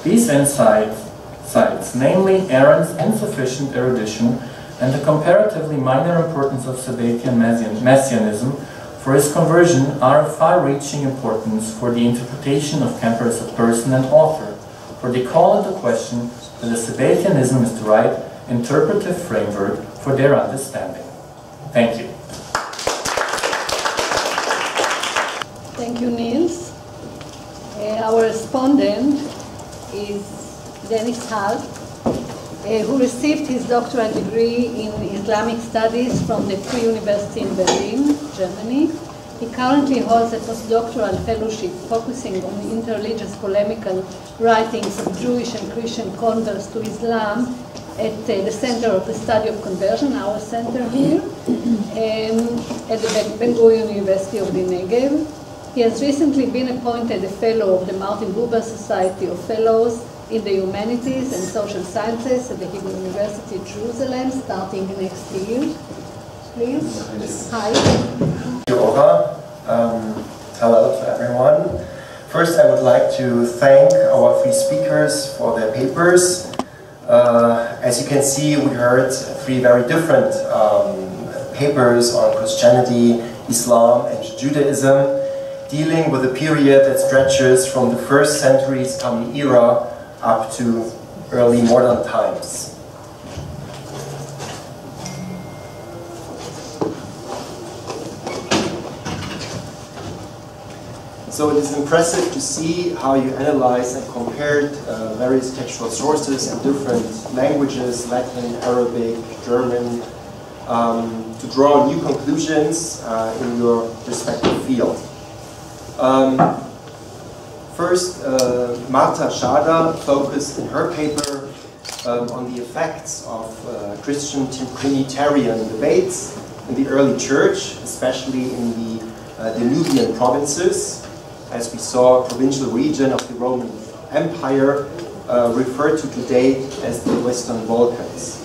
Speaker 4: These insights, namely Aaron's insufficient erudition and the comparatively minor importance of Sabbatian messianism for his conversion, are of far-reaching importance for the interpretation of Kemper as a person and author, for they call into question whether Sabbatianism is the right interpretive framework for their understanding. Thank you.
Speaker 1: Thank you, Niels. Our respondent is Demise Halft, who received his doctorate degree in Islamic Studies from the Free University in Berlin, Germany. He currently holds a postdoctoral fellowship focusing on the interreligious polemical writings of Jewish and Christian converts to Islam at the Center of the Study of Conversion, our center here, at the Ben-Gurion University of the Negev. He has recently been appointed a fellow of the Martin Buber Society of Fellows in the Humanities and Social Sciences at the Hebrew University, Jerusalem, starting next year. Please. Hi.
Speaker 5: Thank you, Ora. Hello to everyone. First, I would like to thank our three speakers for their papers. As you can see, we heard three very different papers on Christianity, Islam, and Judaism, dealing with a period that stretches from the 1st century Islamic era up to early modern times. So it is impressive to see how you analyze and compared various textual sources in different languages, Latin, Arabic, German, to draw new conclusions in your respective field. First, Marta Szada focused in her paper on the effects of Christian Trinitarian debates in the early church, especially in the Danubian provinces, as we saw, a provincial region of the Roman Empire, referred to today as the Western Balkans.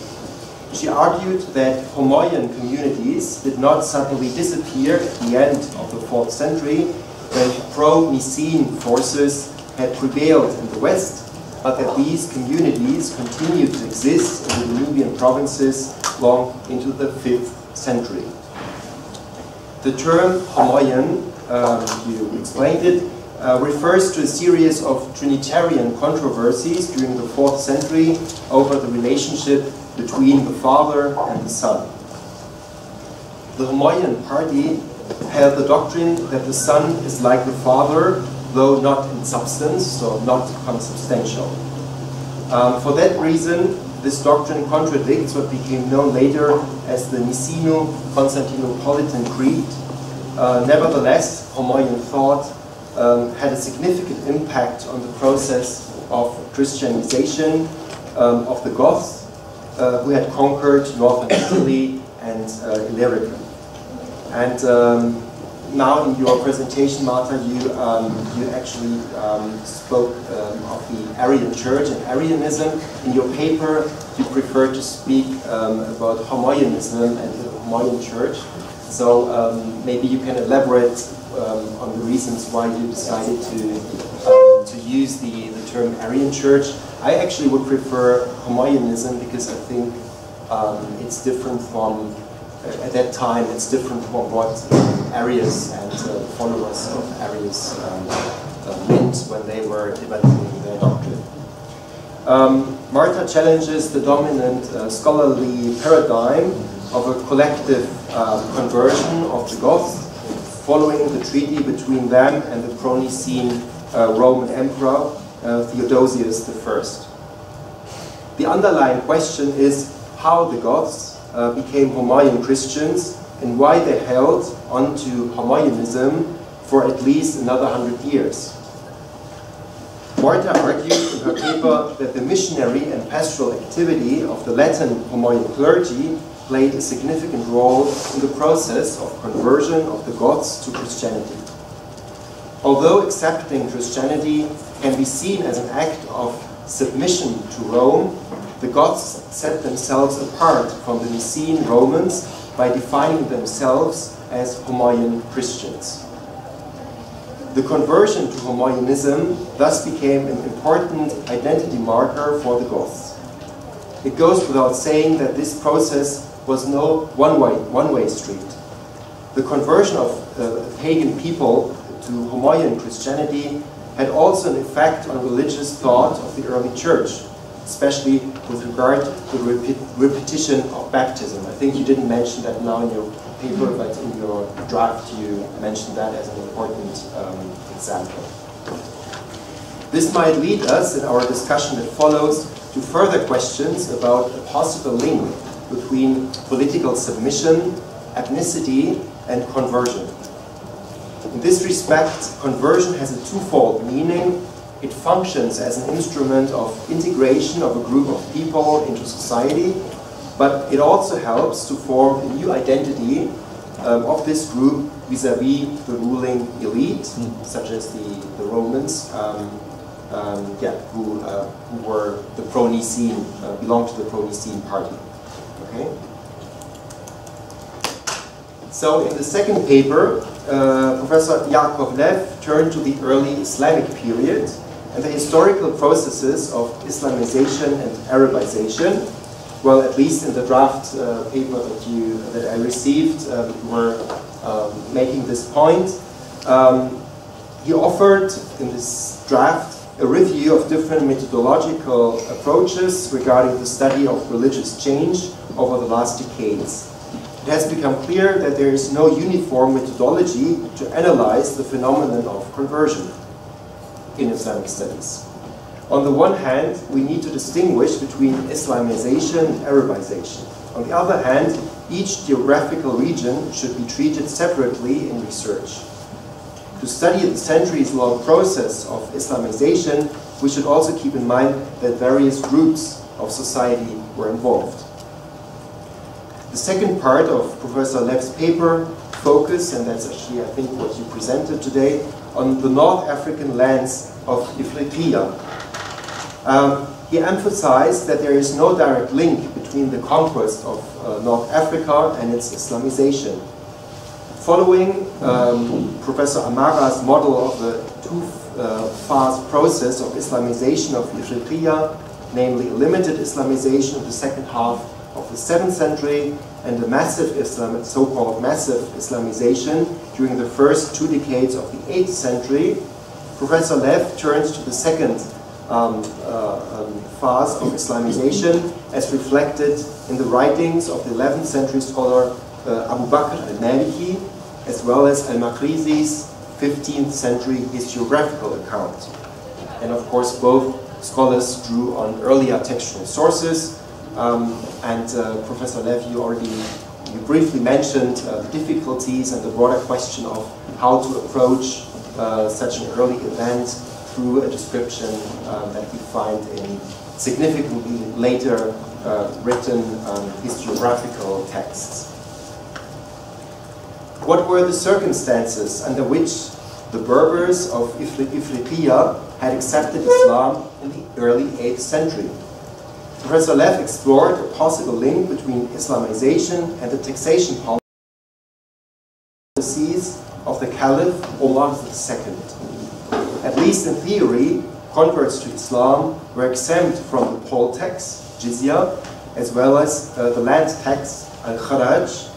Speaker 5: She argued that Homoian communities did not suddenly disappear at the end of the 4th century when pro-Nicene forces had prevailed in the West, but that these communities continued to exist in the Danubian provinces long into the 5th century. The term Homoian, you explained it, refers to a series of Trinitarian controversies during the 4th century over the relationship between the Father and the Son. The Homoian party held the doctrine that the Son is like the Father, though not in substance, so not consubstantial. For that reason, this doctrine contradicts what became known later as the Niceno-Constantinopolitan Creed. Nevertheless, Homoian thought had a significant impact on the process of Christianization of the Goths, who had conquered northern Italy and Illyricum. And now in your presentation, Marta, you actually spoke of the Arian Church and Arianism. In your paper, you prefer to speak about Homoianism and the Homoian Church. So maybe you can elaborate on the reasons why you decided to use the term Arian Church. I actually would prefer Homoianism because I think it's different from, at that time, it's different from what Arius and followers of Arius meant when they were developing their doctrine. Marta challenges the dominant scholarly paradigm of a collective conversion of the Goths following the treaty between them and the pro-Nicene Roman Emperor Theodosius I. The underlying question is how the Goths became Homoian Christians and why they held onto Homoianism for at least another 100 years. Marta argued in her paper that the missionary and pastoral activity of the Latin Homoian clergy played a significant role in the process of conversion of the Goths to Christianity. Although accepting Christianity can be seen as an act of submission to Rome, the Goths set themselves apart from the Nicene Romans by defining themselves as Homoian Christians. The conversion to Homoianism thus became an important identity marker for the Goths. It goes without saying that this process was no one-way street. The conversion of pagan people to Homoian Christianity had also an effect on religious thought of the early church, especially with regard to the repetition of baptism. I think you didn't mention that now in your paper, but in your draft you mentioned that as an important example. This might lead us, in our discussion that follows, to further questions about a possible link between political submission, ethnicity, and conversion. In this respect, conversion has a twofold meaning. It functions as an instrument of integration of a group of people into society, but it also helps to form a new identity of this group vis-à-vis the ruling elite, such as the Romans, who were the pro-Nicene, belonged to the pro-Nicene party. Okay. So in the second paper, Professor Yaacov Lev turned to the early Islamic period and the historical processes of Islamization and Arabization. Well, at least in the draft paper that I received, were making this point. He offered in this draft a review of different methodological approaches regarding the study of religious change over the last decades. It has become clear that there is no uniform methodology to analyze the phenomenon of conversion in Islamic studies. On the one hand, we need to distinguish between Islamization and Arabization. On the other hand, each geographical region should be treated separately in research. To study the centuries-long process of Islamization, we should also keep in mind that various groups of society were involved. The second part of Professor Lev's paper focused, and that's actually I think what you presented today, on the North African lands of Ifriqiya. He emphasized that there is no direct link between the conquest of North Africa and its Islamization. Following Professor Amara's model of the two-phase process of Islamization of Ifriqiya, namely a limited Islamization of the second half of the 7th century and a massive so-called massive Islamization during the first 2 decades of the 8th century, Professor Lev turns to the second phase of Islamization as reflected in the writings of the 11th century scholar Abu Bakr al-Maliki, as well as Al-Makrisi's 15th century historiographical account. And of course, both scholars drew on earlier textual sources, and Professor Lev, you briefly mentioned the difficulties and the broader question of how to approach such an early event through a description that we find in significantly later written historiographical texts. What were the circumstances under which the Berbers of Ifriqiya had accepted Islam in the early 8th century? Professor Lev explored a possible link between Islamization and the taxation policies of the Caliph Omar II. At least in theory, converts to Islam were exempt from the poll tax, jizya, as well as the land tax, al-kharaj,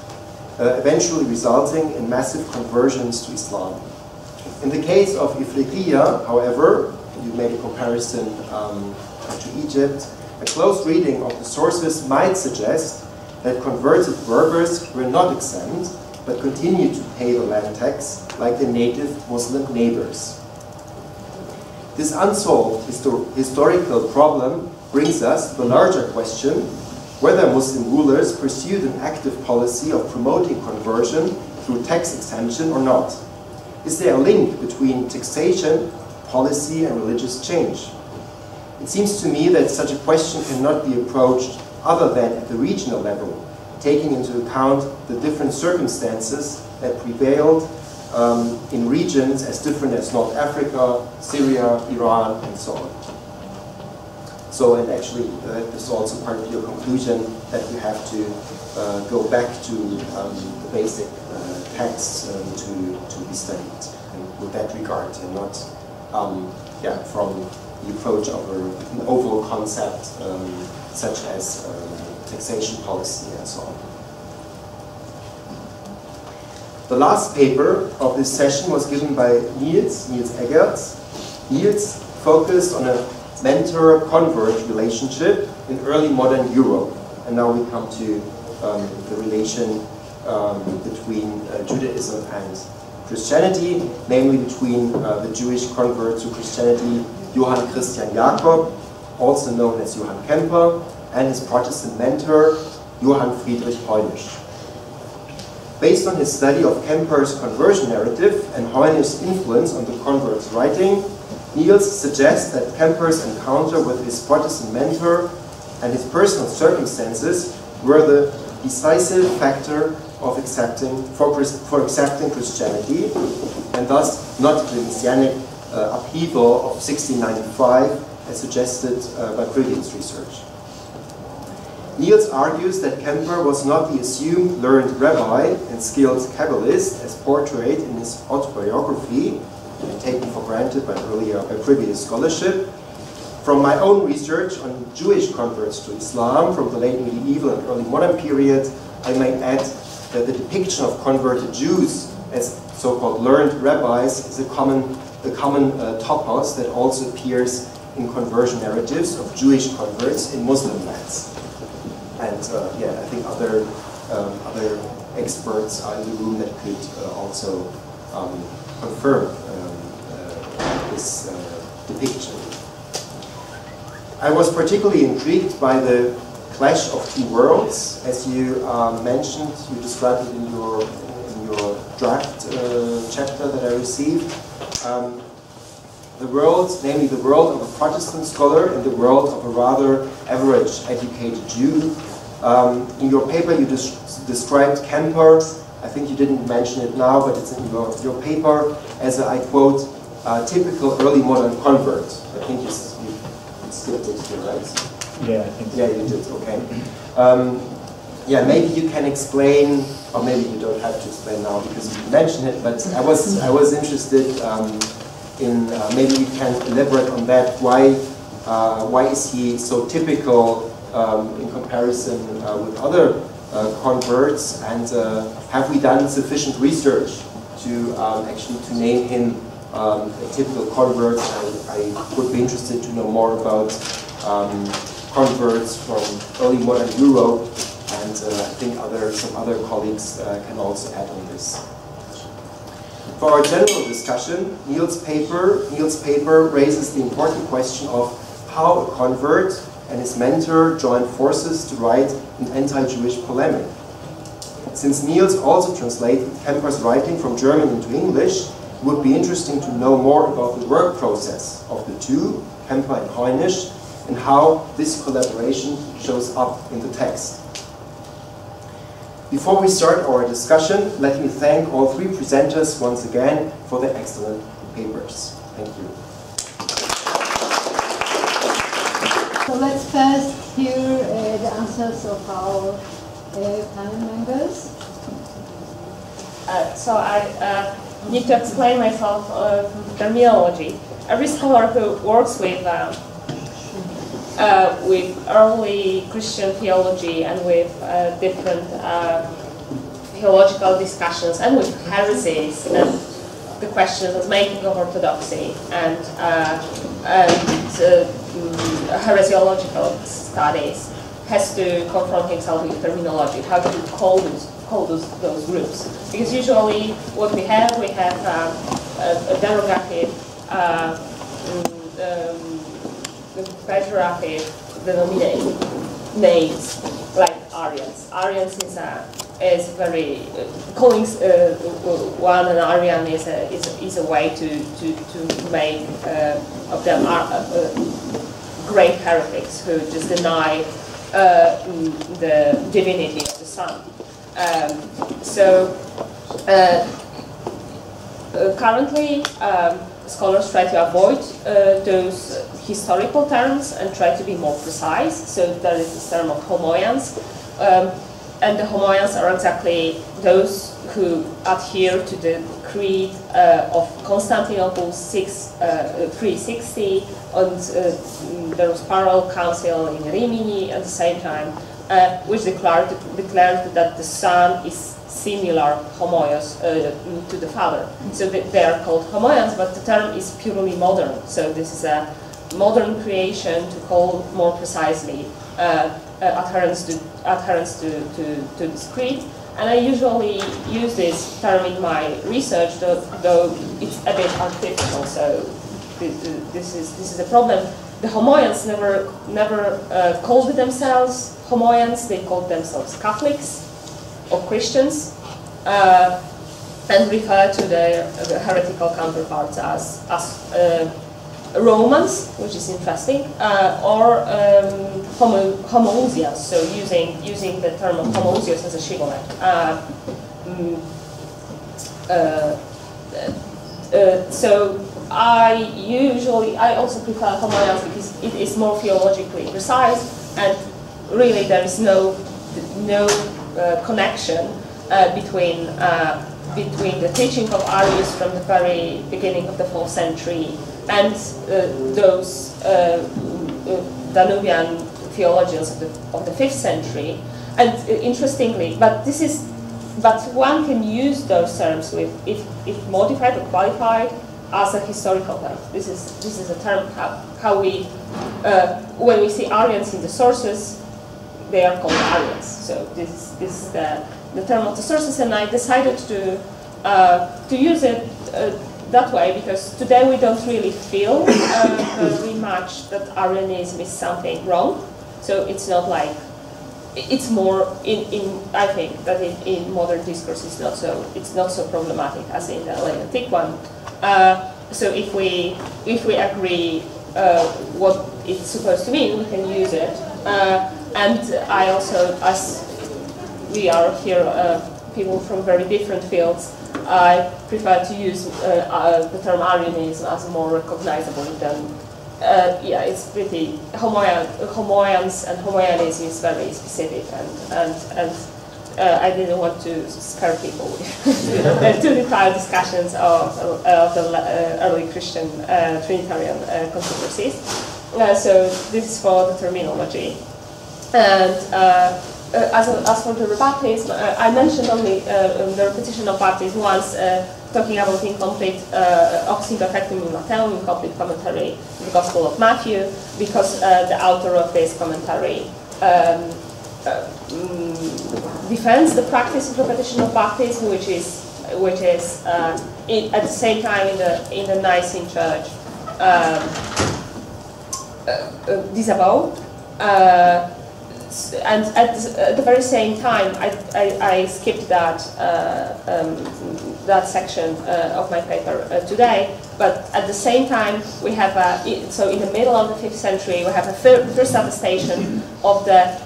Speaker 5: eventually resulting in massive conversions to Islam. In the case of Ifriqiya, however, you made a comparison to Egypt, a close reading of the sources might suggest that converted Berbers were not exempt, but continued to pay the land tax like their native Muslim neighbors. This unsolved historical problem brings us to the larger question whether Muslim rulers pursued an active policy of promoting conversion through tax exemption or not. Is there a link between taxation, policy, and religious change? It seems to me that such a question cannot be approached other than at the regional level, taking into account the different circumstances that prevailed in regions as different as North Africa, Syria, Iran, and so on. So, and actually, this is also part of your conclusion that you have to go back to the basic texts to be studied, and with that regard, and not from the approach of an overall concept such as taxation policy and so on. The last paper of this session was given by Niels Eggerz. Niels focused on a mentor-convert relationship in early modern Europe. And now we come to the relation between Judaism and Christianity, namely between the Jewish convert to Christianity, Johann Christian Jakob, also known as Johann Kemper, and his Protestant mentor, Johann Friedrich Heunisch. Based on his study of Kemper's conversion narrative and Heunisch's influence on the convert's writing, Niels suggests that Kemper's encounter with his Protestant mentor and his personal circumstances were the decisive factor of accepting Christianity, and thus not the Messianic upheaval of 1695 as suggested by previous research. Niels argues that Kemper was not the assumed learned rabbi and skilled Kabbalist as portrayed in his autobiography and taken for granted by previous scholarship. From my own research on Jewish converts to Islam from the late medieval and early modern period, I may add that the depiction of converted Jews as so-called learned rabbis is a common topos that also appears in conversion narratives of Jewish converts in Muslim lands. And I think other experts are in the room that could also confirm this depiction. I was particularly intrigued by the clash of two worlds, as you mentioned. You described it in your draft chapter that I received. The world, namely the world of a Protestant scholar and the world of a rather average educated Jew. In your paper you described Kemper, I think you didn't mention it now, but it's in your paper, as a, I quote, typical early modern convert. I think you skipped it here, right?
Speaker 6: Yeah, I think so.
Speaker 5: Yeah, you did, okay. Maybe you can explain, or maybe you don't have to explain now because you mentioned it, but I was interested in maybe you can elaborate on that. Why is he so typical in comparison with other converts, and have we done sufficient research to actually to name him a typical convert? I would be interested to know more about converts from early modern Europe, and I think some other colleagues can also add on this. For our general discussion, Niels' paper raises the important question of how a convert and his mentor joined forces to write an anti-Jewish polemic. Since Niels also translated Kemper's writing from German into English, it would be interesting to know more about the work process of the two, Kemper and Heinisch, and how this collaboration shows up in the text. Before we start our discussion, let me thank all three presenters once again for their excellent papers. Thank you.
Speaker 1: So let's first hear the answers of our panel members.
Speaker 2: So I need to explain myself terminology. Every scholar who works with early Christian theology and with different theological discussions and with heresies and the questions of making of orthodoxy and heresiological studies has to confront himself with terminology. How do you call those groups? Because usually what we have a derogative, pejorative denominating names like Aryans. Aryans is very calling one an Aryan is a way to make of them great heretics who just deny the divinity of the Son. Currently, scholars try to avoid those historical terms and try to be more precise. So there is this term of homoians, and the homoians are exactly those who adhere to the creed of Constantinople 360, and there was parallel council in Rimini at the same time, which declared that the Son is similar, homoios, to the Father. So they are called homoians, but the term is purely modern. So this is a modern creation to call more precisely adherence to this creed. And I usually use this term in my research, though it's a bit artificial. So this is a problem. The homoians never called themselves homoians. They called themselves Catholics or Christians, and refer to their heretical counterparts as Romans, which is interesting, or homoousios, so using the term of homoousios as a shibboleth. So I also prefer homoians because it is more theologically precise, and really there is no connection between the teaching of Arius from the very beginning of the 4th century and those Danubian theologians of the 5th century. And interestingly, but one can use those terms if modified or qualified as a historical term. This is a term how we when we see Arians in the sources, they are called Aryans. So this is the term of the sources, and I decided to use it that way because today we don't really feel very much that Aryanism is something wrong. So it's not like, it's more I think that in modern discourse it's not so problematic as in the late antique one. So if we agree what it's supposed to mean, we can use it. And I also, as we are here people from very different fields, I prefer to use the term Aryanism as more recognizable than, it's pretty, homoians and homoianism is very specific, and I didn't want to scare people with too detailed discussions of the early Christian Trinitarian controversies. So this is for the terminology. And as for the rebaptism, I mentioned only the repetition of baptism once, talking about incomplete Ox Imperfectum in Matthew, incomplete commentary in the Gospel of Matthew, because the author of this commentary defends the practice of repetition of baptism, which is which is at the same time in the Nicene Church disavowed. And at the very same time, I skipped that that section of my paper today. But at the same time, we have so in the middle of the 5th century, we have a first attestation of the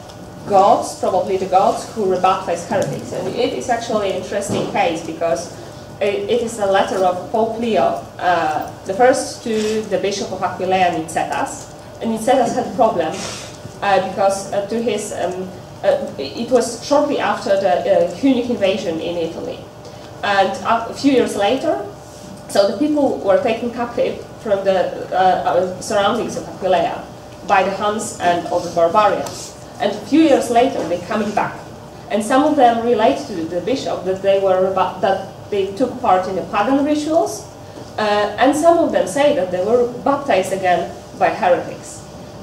Speaker 2: gods, probably the gods who rebaptized heretics, and it is actually an interesting case because it is a letter of Pope Leo, the first to the Bishop of Aquileia, Nicetas, and Nicetas had a problem. Because to his, it was shortly after the Punic invasion in Italy, and a few years later, so the people were taken captive from the surroundings of Aquileia by the Huns and other barbarians, and a few years later they're coming back, and some of them relate to the bishop that they took part in the pagan rituals, and some of them say that they were baptized again by heretics.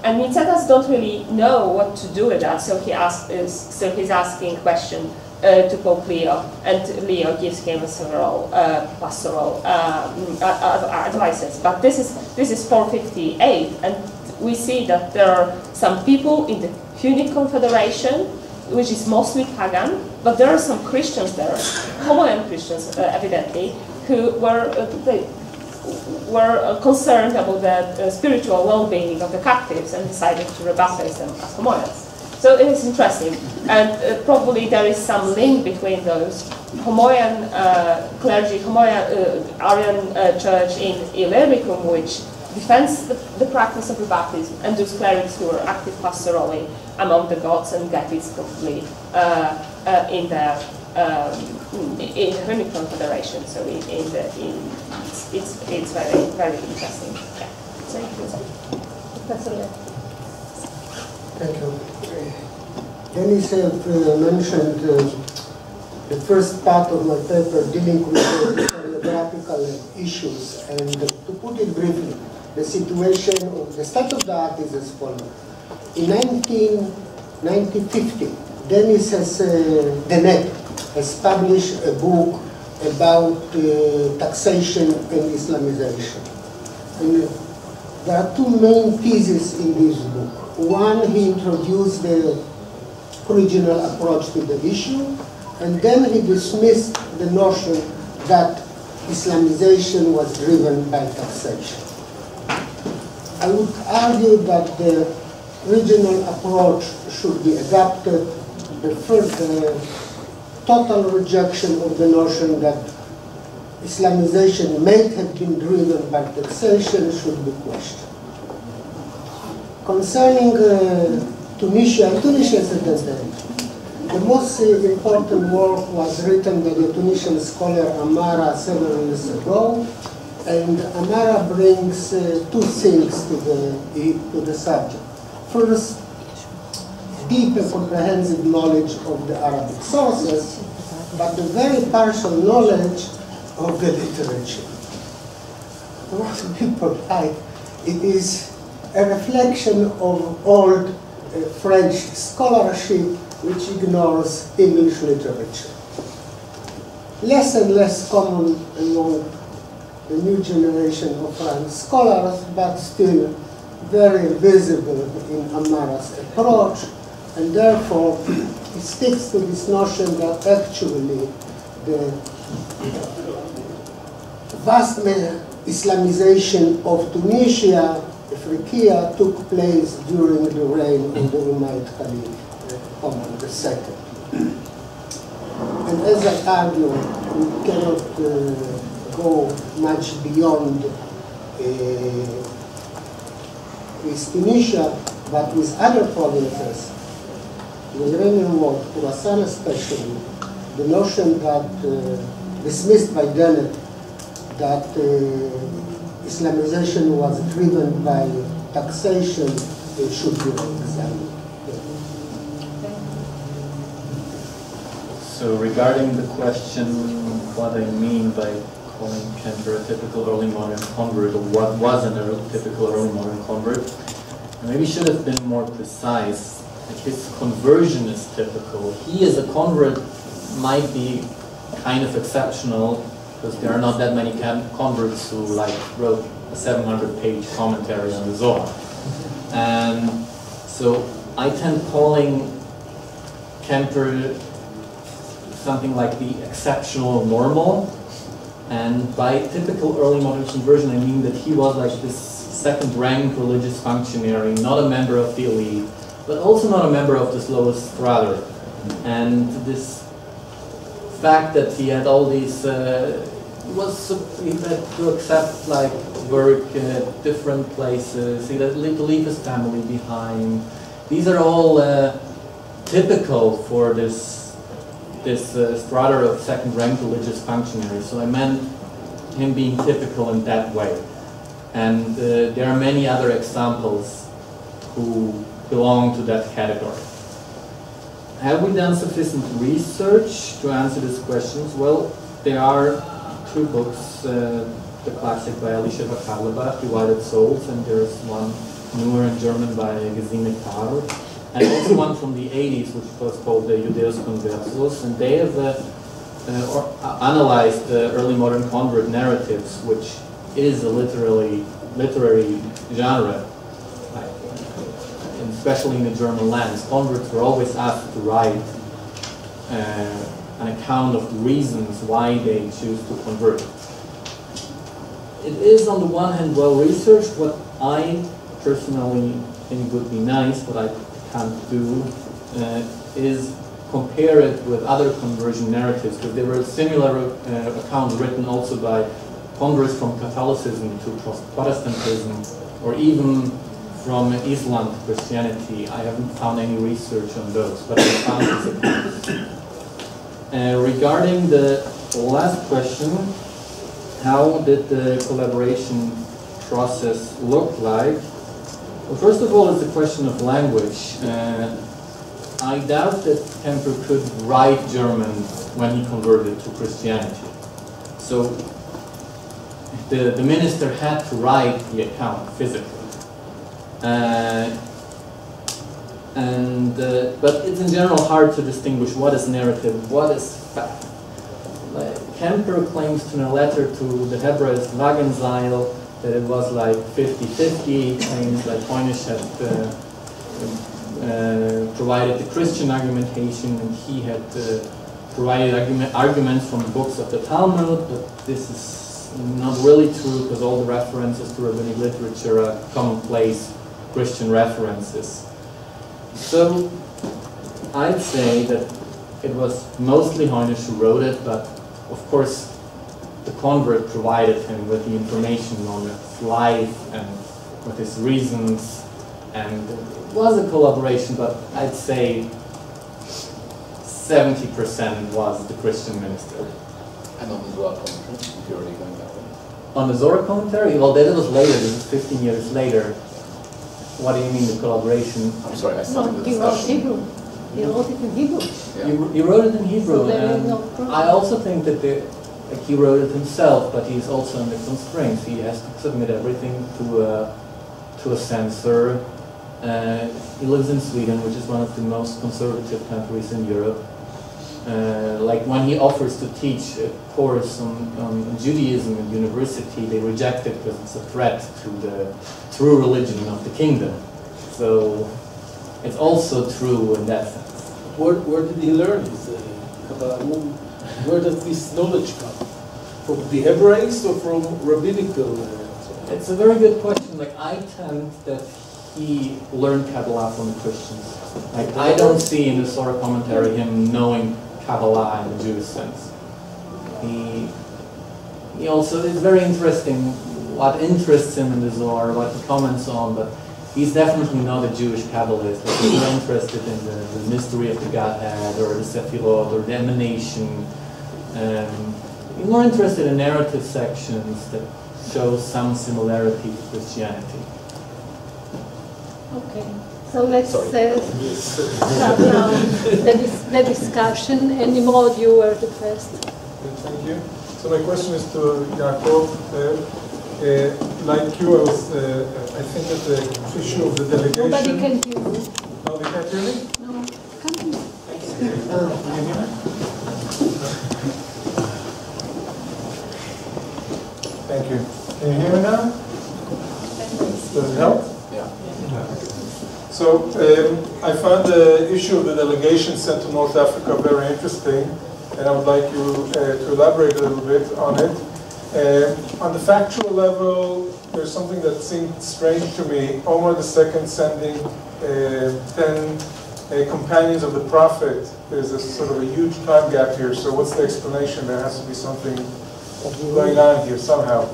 Speaker 2: And Nicetas don't really know what to do with that, so he's asking question to Pope Leo, and Leo gives him several pastoral advices. But this is 458, and we see that there are some people in the Punic Confederation, which is mostly pagan, but there are some Christians there, Homoian Christians evidently, who were concerned about the spiritual well-being of the captives and decided to rebaptize them as Homoians. So it is interesting, and probably there is some link between those Homoian clergy, Homoian Arian church in Illyricum, which defends the practice of rebaptism, and those clerics who are active pastorally among the gods and Gepids probably in the Punic Confederation. So it's very, very interesting. Yeah. So
Speaker 3: thank you. Demise mentioned the first part of my paper dealing with the historiographical issues, and to put it briefly, the situation of the state of the art is as follows. In 1950, Demise has published a book about taxation and Islamization. And there are two main theses in this book. One, he introduced the original approach to the issue, and then he dismissed the notion that Islamization was driven by taxation. I would argue that the original approach should be adapted. The first total rejection of the notion that Islamization may have been driven by taxation should be questioned. Concerning Tunisia is a dead end. The most important work was written by the Tunisian scholar Amara several years ago, and Amara brings two things to the subject. First, deep and comprehensive knowledge of the Arabic sources, but the very partial knowledge of the literature. What people write, it is a reflection of old French scholarship which ignores English literature. Less and less common among the new generation of French scholars, but still very visible in Amara's approach, and therefore it sticks to this notion that actually the vast Islamization of Tunisia, Africa, took place during the reign of the Umayyad Caliph, Omar II. And as I argue, we cannot go much beyond with Tunisia, but with other provinces, the Iranian world, Khorasan especially, the notion that, dismissed by Dennett, that Islamization was driven by taxation should be examined.
Speaker 4: So regarding the question, what I mean by calling Kemper a typical early modern convert, or what was an typical early modern convert, maybe should have been more precise. Like his conversion is typical. He as a convert might be kind of exceptional because there are not that many converts who like wrote a 700-page commentary on the Zohar. And so I tend calling Kemper something like the exceptional normal. And by typical early modern conversion, I mean that he was like this second-rank religious functionary, not a member of the elite, but also not a member of this lowest strata. And this fact that he had all these, he had to accept like work at different places, he had to leave his family behind. These are all typical for this strata of second-rank religious functionaries. So I meant him being typical in that way. And there are many other examples who belong to that category. Have we done sufficient research to answer these questions? Well, there are two books, the classic by Elisha Yaacov, Divided Souls, and there's one newer in German by Gesine Karl, and also one from the 80s, which was called the Judaeus Conversus, and they have analyzed the early modern convert narratives, which is a literary genre, especially in the German lands. Converts were always asked to write an account of the reasons why they choose to convert. It is on the one hand well researched. What I personally think would be nice, but I can't do, is compare it with other conversion narratives, because there were similar accounts written also by converts from Catholicism to Protestantism, or even from Islam to Christianity. I haven't found any research on those, but I found these accounts. Regarding the last question, how did the collaboration process look like? Well, first of all, it's a question of language. I doubt that Kemper could write German when he converted to Christianity. So the minister had to write the account physically. But it's in general hard to distinguish what is narrative, what is fact. Kemper claims in a letter to the Hebraist Wagenseil that it was like 50-50, claims that Heunisch had provided the Christian argumentation and he had provided arguments from the books of the Talmud, but this is not really true because all the references to rabbinic literature are commonplace Christian references. So I'd say that it was mostly Heunisch who wrote it, but of course the convert provided him with the information on his life and with his reasons, and it was a collaboration, but I'd say 70% was the Christian minister.
Speaker 6: And on the Zohar commentary, if you're already going that way.
Speaker 4: On the Zohar commentary? Well, that was later, this is 15 years later. What do you mean, the collaboration?
Speaker 6: I'm sorry, I started the discussion.
Speaker 7: He wrote it in Hebrew.
Speaker 6: Yeah.
Speaker 4: You wrote it in Hebrew,
Speaker 7: So there is
Speaker 4: and
Speaker 7: no problem.
Speaker 4: I also think that he wrote it himself, but he's also under constraints. He has to submit everything to a censor. He lives in Sweden, which is one of the most conservative countries in Europe. Like when he offers to teach a course on Judaism at university, they reject it because it's a threat to the true religion of the kingdom. So it's also true in that sense.
Speaker 8: Where did he learn his Kabbalah? Where does this knowledge come? From the Hebraists or from rabbinical?
Speaker 4: It's a very good question. Like I tend that he learned Kabbalah from the Christians. Like I don't see in the Zohar commentary him knowing Kabbalah in the Jewish sense. He also is very interesting what interests him in the Zohar, what he comments on, but he's definitely not a Jewish Kabbalist. Like he's not interested in the mystery of the Godhead or the Sephirot or the emanation. He's more interested in narrative sections that show some similarity to Christianity.
Speaker 7: Okay, so let's start now the discussion. And Nimrod, you were the first.
Speaker 9: Thank you. So my question is to Yaacov. Like you, I think that the issue of the delegation...
Speaker 7: Nobody can hear you.
Speaker 9: No, they can't hear me?
Speaker 7: No, can't hear you.
Speaker 9: Can you hear me now? Does it help?
Speaker 6: Yeah.
Speaker 9: So I found the issue of the delegation sent to North Africa very interesting, and I would like you to elaborate a little bit on it. On the factual level, there's something that seemed strange to me. Omar II sending 10 companions of the Prophet. There's a sort of a huge time gap here, so what's the explanation? There has to be something going on here somehow.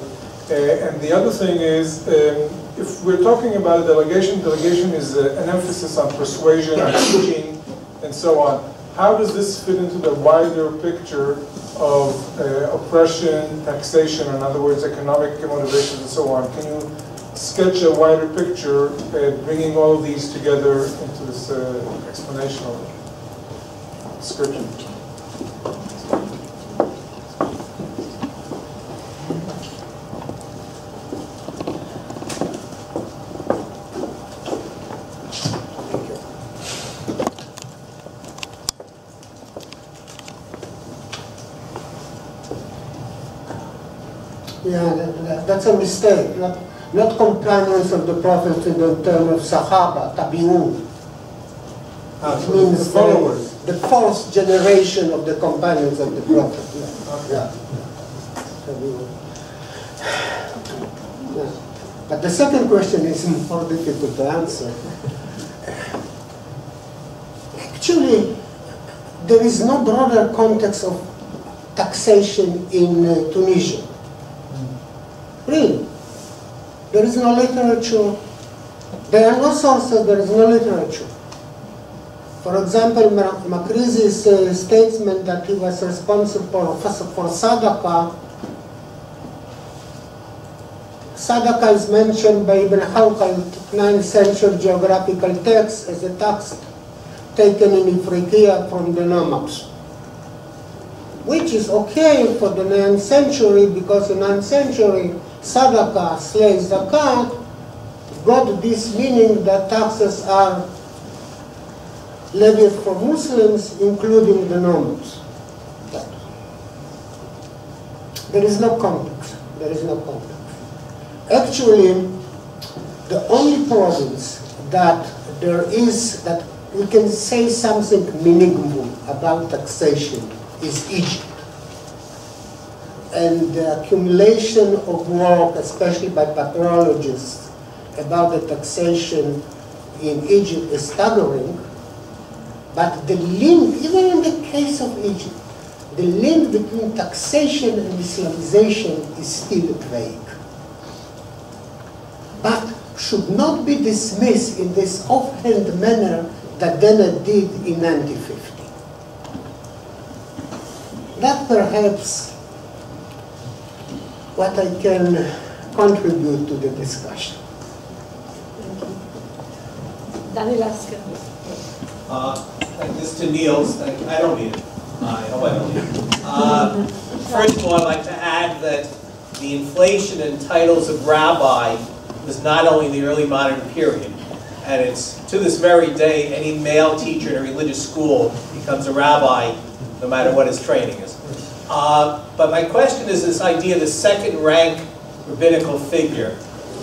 Speaker 9: And the other thing is, if we're talking about delegation is an emphasis on persuasion, on teaching, and so on. How does this fit into the wider picture of oppression, taxation, in other words, economic motivations, and so on? Can you sketch a wider picture, bringing all of these together into this explanation of description?
Speaker 3: Yeah, that's a mistake. Not companions of the Prophet in the term of Sahaba, Tabi'un. It means
Speaker 9: the followers.
Speaker 3: The fourth generation of the companions of the Prophet. Yeah. Yeah. But the second question is more difficult to answer. Actually, there is no broader context of taxation in Tunisia. Really. There is no literature. There are no sources, there is no literature. For example, Makrizi's statement that he was responsible for Sadaqah. Sadaqah is mentioned by Ibn Hawqal, 9th century geographical text, as a tax taken in Ifriqiya from the nomads. Which is okay for the 9th century, because in 9th century, Sadaqah, slaves, zakat, got this meaning that taxes are levied for Muslims, including the nomads. There is no context. There is no context. Actually, the only province that there is, that we can say something meaningful about taxation is Egypt. And the accumulation of work, especially by patrologists, about the taxation in Egypt is staggering. But the link, even in the case of Egypt, the link between taxation and Islamization is still vague. But should not be dismissed in this offhand manner that Dennett did in 1950. That perhaps what I can contribute to the discussion.
Speaker 7: Daniel Asker.
Speaker 10: This to Niels. I don't need it. I hope I don't need it. First of all, I'd like to add that the inflation in titles of rabbi was not only in the early modern period, and it's to this very day, any male teacher in a religious school becomes a rabbi, no matter what his training is. But my question is this idea of the second-rank rabbinical figure.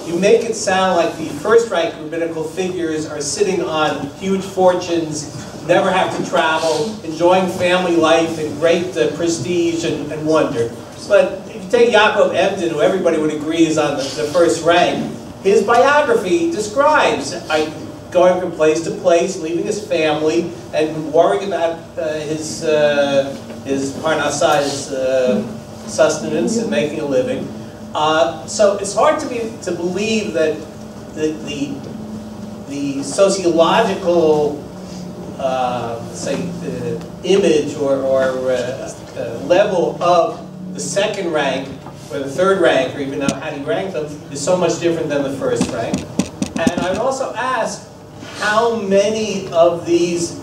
Speaker 10: You make it sound like the first-rank rabbinical figures are sitting on huge fortunes, never have to travel, enjoying family life and great prestige and wonder. But if you take Yaacov Emden, who everybody would agree is on the first rank, his biography describes going from place to place, leaving his family, and worrying about his parnassah, his sustenance, and making a living. So it's hard to believe that the sociological, image or level of the second rank or the third rank, or even how do you rank them, is so much different than the first rank. And I would also ask how many of these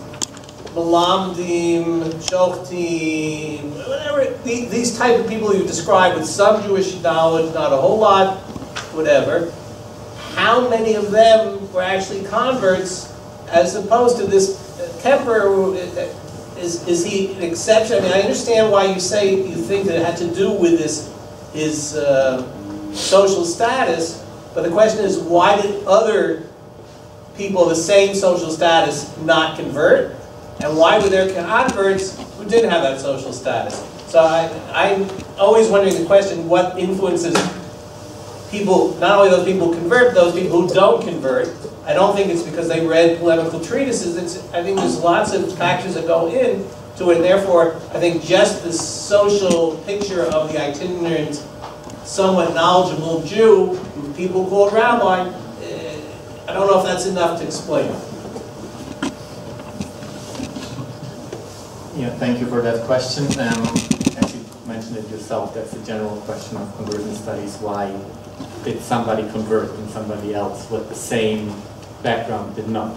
Speaker 10: Malamdim, Shochtim, whatever, these type of people you describe with some Jewish knowledge, not a whole lot, whatever, how many of them were actually converts as opposed to this Kemper? Is he an exception? I mean, I understand why you say you think that it had to do with his social status, but the question is, why did other people of the same social status not convert? And why were there converts who didn't have that social status? So I'm always wondering the question, what influences people, not only those people who convert, but those people who don't convert. I don't think it's because they read polemical treatises. I think there's lots of factors that go into it, and therefore I think just the social picture of the itinerant, somewhat knowledgeable Jew, who people call rabbi, I don't know if that's enough to explain it.
Speaker 4: Yeah, thank you for that question. As you mentioned it yourself, that's a general question of conversion studies. Why did somebody convert and somebody else with the same background did not?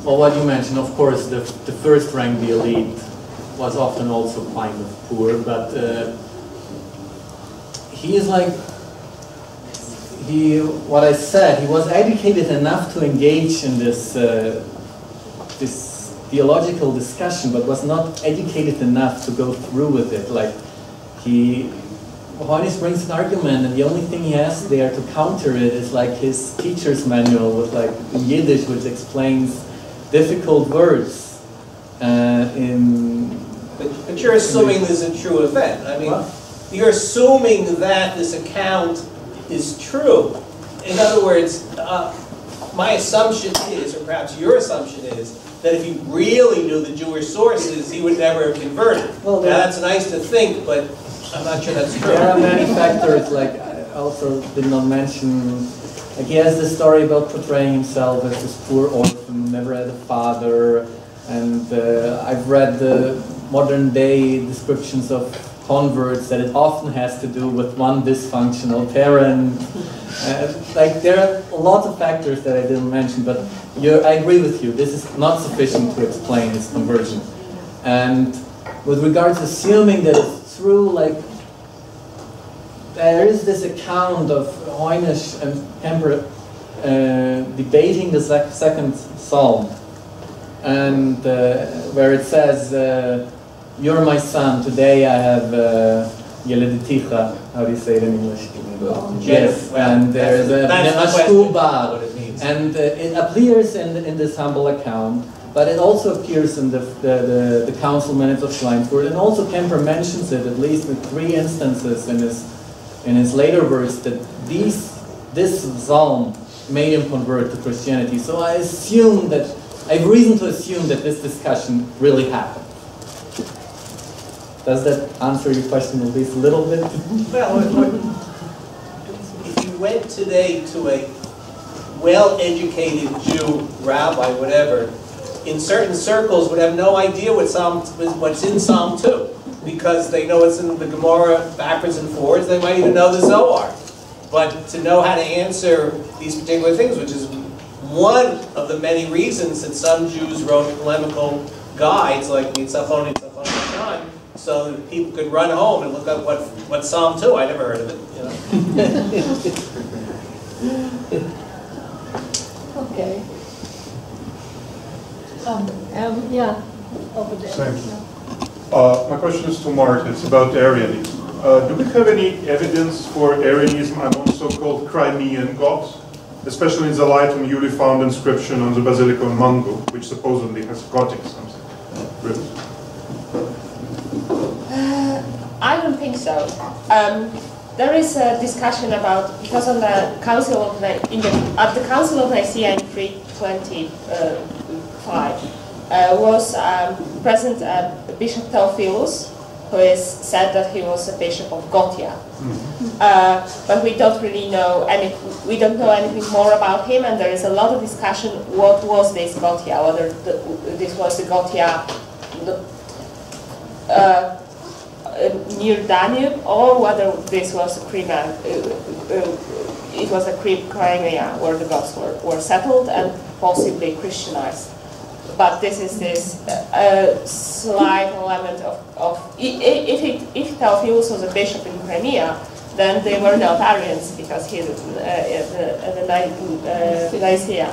Speaker 4: Well, what you mentioned, of course, the first rank, the elite, was often also kind of poor, but he is like, what I said, he was educated enough to engage in this theological discussion, but was not educated enough to go through with it. Like, Hoynes brings an argument, and the only thing he has there to counter it is like his teacher's manual with, like, in Yiddish, which explains difficult words
Speaker 10: But you're assuming this is a true event. I mean, you're assuming that this account is true. In other words, my assumption is, or perhaps your assumption is, that if he really knew the Jewish sources, he would never have converted. Well, now, that's nice to think, but I'm not sure that's true.
Speaker 4: There are many factors, like I also did not mention, like he has this story about portraying himself as this poor orphan, never had a father, and I've read the modern day descriptions of converts that it often has to do with one dysfunctional parent. Like there are lots of factors that I didn't mention, but I agree with you, this is not sufficient to explain his conversion. And with regards to assuming that it's true, like there is this account of Hoynes and Kemper debating the second psalm, and where it says, "You're my son, today I have yelediticha." How do you say it in English? Yes, and there's a mashkuba, and it appears in this humble account, but it also appears in the council minutes of Schleinsfurt, and also Kemper mentions it at least in 3 instances in his later works that this psalm made him convert to Christianity. So I have reason to assume that this discussion really happened. Does that answer your question at least a little bit?
Speaker 10: Well, if you went today to a well-educated Jew, rabbi, whatever, in certain circles would have no idea what's in Psalm 2, because they know what's in the Gemara backwards and forwards. They might even know the Zohar. But to know how to answer these particular things, which is one of the many reasons that some Jews wrote polemical guides like Nitzachon, so that people could run home and look up what Psalm 2. I never heard of it. You know?
Speaker 7: Okay. Yeah, over there.
Speaker 11: Thank you. My question is to Marta. It's about Arianism. Do we have any evidence for Arianism among so-called Crimean gods, especially in the light of newly found inscription on the Basilica of Mango, which supposedly has Gothic something? Really?
Speaker 2: I don't think so. There is a discussion about, because on the Council of at the Council of Nicaea in 325 was present Bishop Theophilus, who is said that he was a bishop of Gothia. But we don't really know we don't know anything more about him, and there is a lot of discussion what was this Gothia, whether this was the Gothia near Danube, or whether this was a Crimea. It was a Crimea where the Goths were settled and possibly Christianized. But this is this slight element of if Theophilus was a bishop in Crimea, then they were not Arians because he's the Nicaea.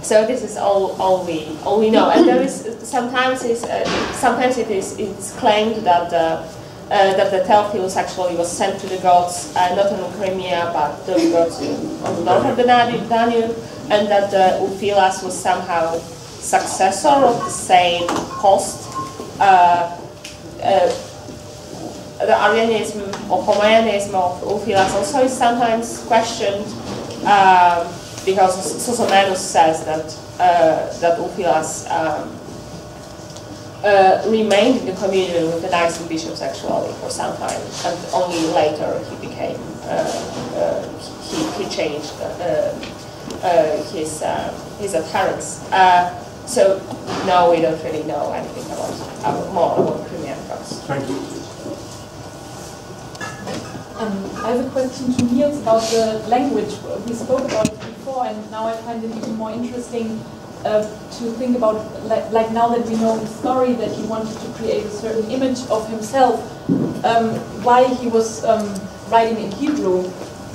Speaker 2: So this is all we know, and there is sometimes it is claimed that that the Theophilus actually was sent to the gods, not in Crimea, but to the gods on the north of the Danube, and that the Ulfilas was somehow successor of the same post. The Arianism or Homoianism of Ulfilas also is sometimes questioned, because Sozomenus says that Ulfilas remained in the communion with the Nicene bishops actually for some time, and only later he became he changed his adherence. So now we don't really know anything more about Crimean gods.
Speaker 11: Thank you.
Speaker 12: I have a question to Niels about the language. We spoke about it before, and now I find it even more interesting to think about, like now that we know the story, that he wanted to create a certain image of himself, why he was writing in Hebrew.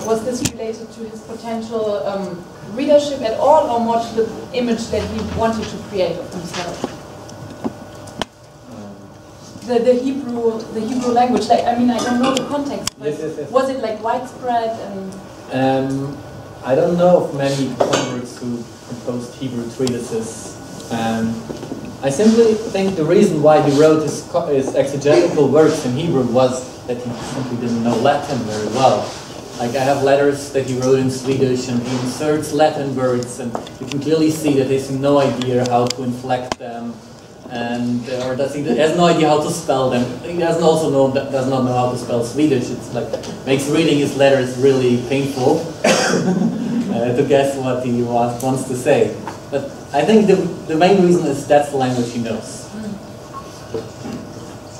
Speaker 12: Was this related to his potential readership at all, or more to the image that he wanted to create of himself? The Hebrew language, like, I mean, I don't know the context, but yes. Was it like widespread? And
Speaker 13: I don't know of many converts who composed Hebrew treatises. I simply think the reason why he wrote his exegetical works in Hebrew was that he simply didn't know Latin very well. Like, I have letters that he wrote in Swedish, and he inserts Latin words, and you can clearly see that he has no idea how to inflect them, and or he has no idea how to spell them. He does not know how to spell Swedish. It's like makes reading his letters really painful to guess what he wants to say. But I think the main reason is that's the language he knows.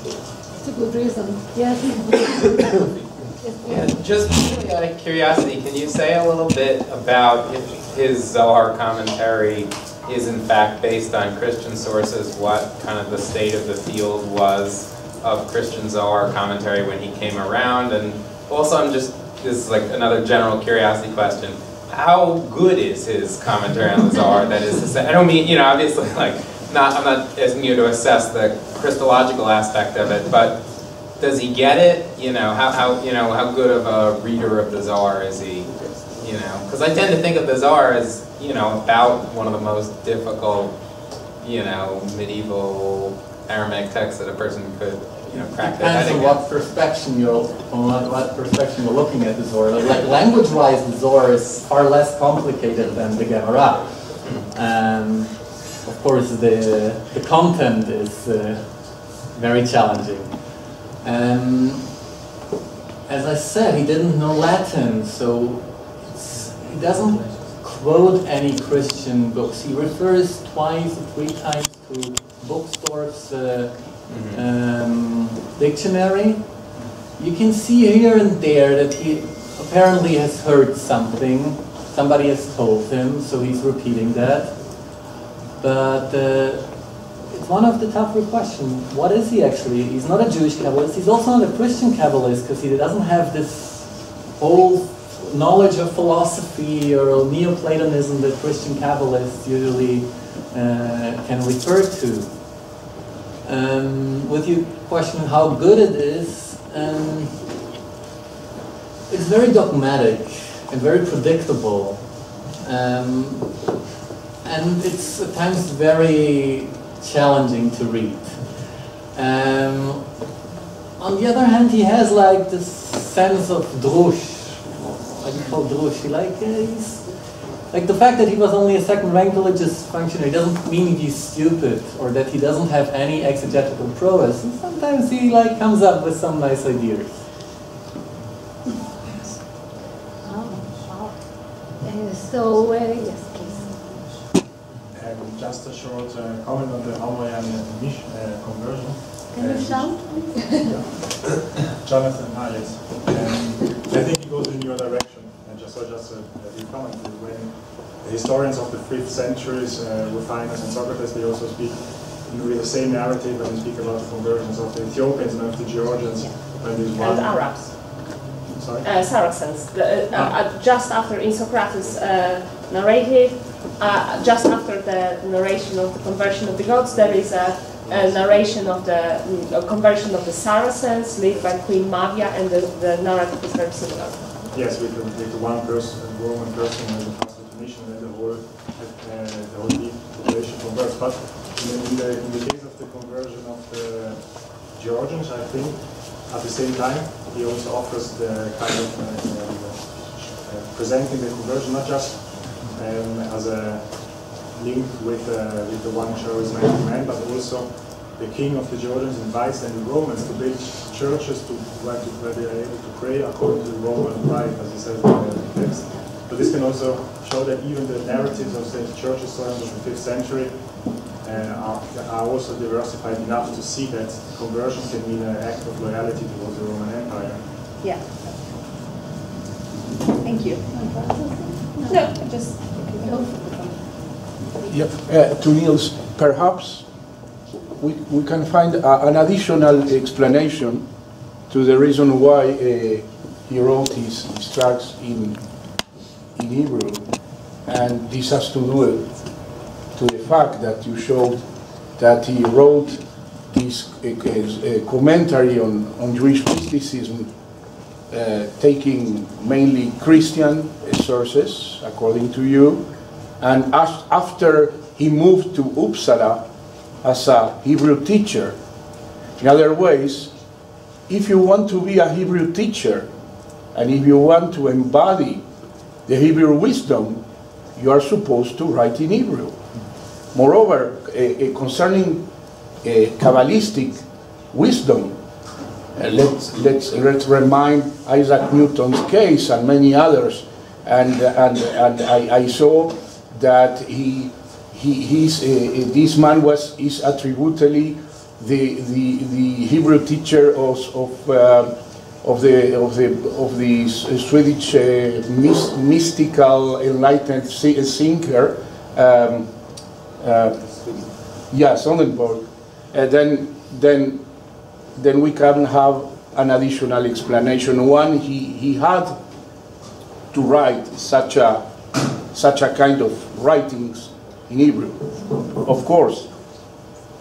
Speaker 7: It's a good reason. Yes.
Speaker 14: Yeah, just out of curiosity, can you say a little bit about if his Zohar commentary is in fact based on Christian sources, what kind of the state of the field was of Christian Zohar commentary when he came around? And also, this is like another general curiosity question, how good is his commentary on the Zohar? That is to say, I don't mean, obviously, like, I'm not asking you to assess the Christological aspect of it, but does he get it? How good of a reader of the Zohar is he? Because I tend to think of the Zohar as, about one of the most difficult, medieval Aramaic texts that a person could, crack their head
Speaker 13: against. Depends on what perspective you're looking at the Zohar. Like, language-wise, the Zohar is far less complicated than the Gemara. Of course, the content is very challenging. As I said, he didn't know Latin, so he doesn't quote any Christian books. He refers twice or three times to Bookstores dictionary. You can see here and there that he apparently has heard something. Somebody has told him, so he's repeating that. But it's one of the tougher questions. What is he actually? He's not a Jewish Kabbalist. He's also not a Christian Kabbalist, because he doesn't have this whole knowledge of philosophy or Neoplatonism that Christian Kabbalists usually can refer to. With your question how good it is, it's very dogmatic and very predictable. And it's at times very challenging to read. On the other hand, he has like this sense of drush. What do you call drush? He's like the fact that he was only a second-rank religious functionary doesn't mean he's stupid or that he doesn't have any exegetical prowess. And sometimes he like comes up with some nice ideas.
Speaker 7: Yes, please.
Speaker 15: Just a short comment on the Homoian conversion.
Speaker 7: Can you shout?
Speaker 15: Jonathan, yes. I think it goes in your direction. And just a few comments. When the historians of the 5th centuries, Rufinus and Socrates, they also speak with the same narrative, and they speak about the conversions of the Ethiopians and of the Georgians.
Speaker 2: And Arabs.
Speaker 15: Sorry?
Speaker 2: Saracens. Just after in Socrates' narrative, just after the narration of the conversion of the gods, there is a narration of the conversion of the Saracens, led by Queen Mavia, and the narrative is very similar.
Speaker 15: Yes, with the one person, Roman person, and the pastor to mission, and the whole population converts. But in the case of the conversion of the Georgians, I think, at the same time, he also offers the kind of presenting the conversion not just as a link with the one charismatic man, but also the king of the Georgians invites then the Romans to build churches where they are able to pray according to the Roman rite, as he says in the text. So this can also show that even the narratives of the church historians of the 5th century are also diversified enough to see that conversion can mean an act of loyalty towards the Roman Empire.
Speaker 2: Yeah. Thank you. No, just go.
Speaker 16: To Niels, perhaps we can find an additional explanation to the reason why he wrote his tracts in Hebrew, and this has to do to the fact that you showed that he wrote this commentary on Jewish mysticism, taking mainly Christian sources, according to you, and after he moved to Uppsala as a Hebrew teacher. In other ways, if you want to be a Hebrew teacher, and if you want to embody the Hebrew wisdom, you are supposed to write in Hebrew. Moreover, concerning Kabbalistic wisdom, let's remind Isaac Newton's case and many others, and I saw that this man is attributably the Hebrew teacher of the Swedish mystical enlightened thinker, Sonnenborg. Then we can have an additional explanation. One, he had to write such a kind of writings in Hebrew, of course,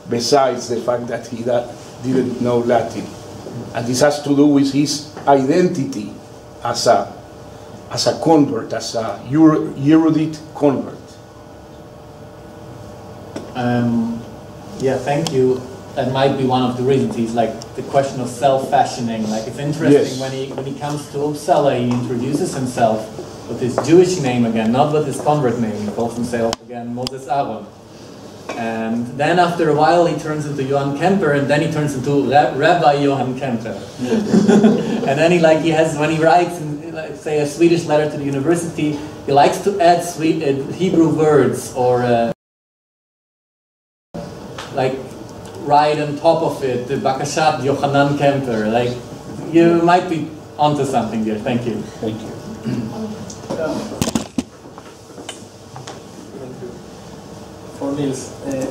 Speaker 16: besides the fact that he didn't know Latin. And this has to do with his identity as a convert, as a erudite convert.
Speaker 13: Yeah, thank you. That might be one of the reasons. He's like the question of self-fashioning. Like, it's interesting, yes, when he comes to Uppsala, he introduces himself with his Jewish name again, not with his convert name. He calls himself again Moses Aaron. And then after a while he turns into Johann Kemper, and then he turns into Rabbi Johann Kemper. And then he has, when he writes, say, a Swedish letter to the university, he likes to add Hebrew words, or like write on top of it, the Bakashat Yochanan Kemper. Like, you might be onto something there. Thank you.
Speaker 16: Thank you.
Speaker 8: For Niels, I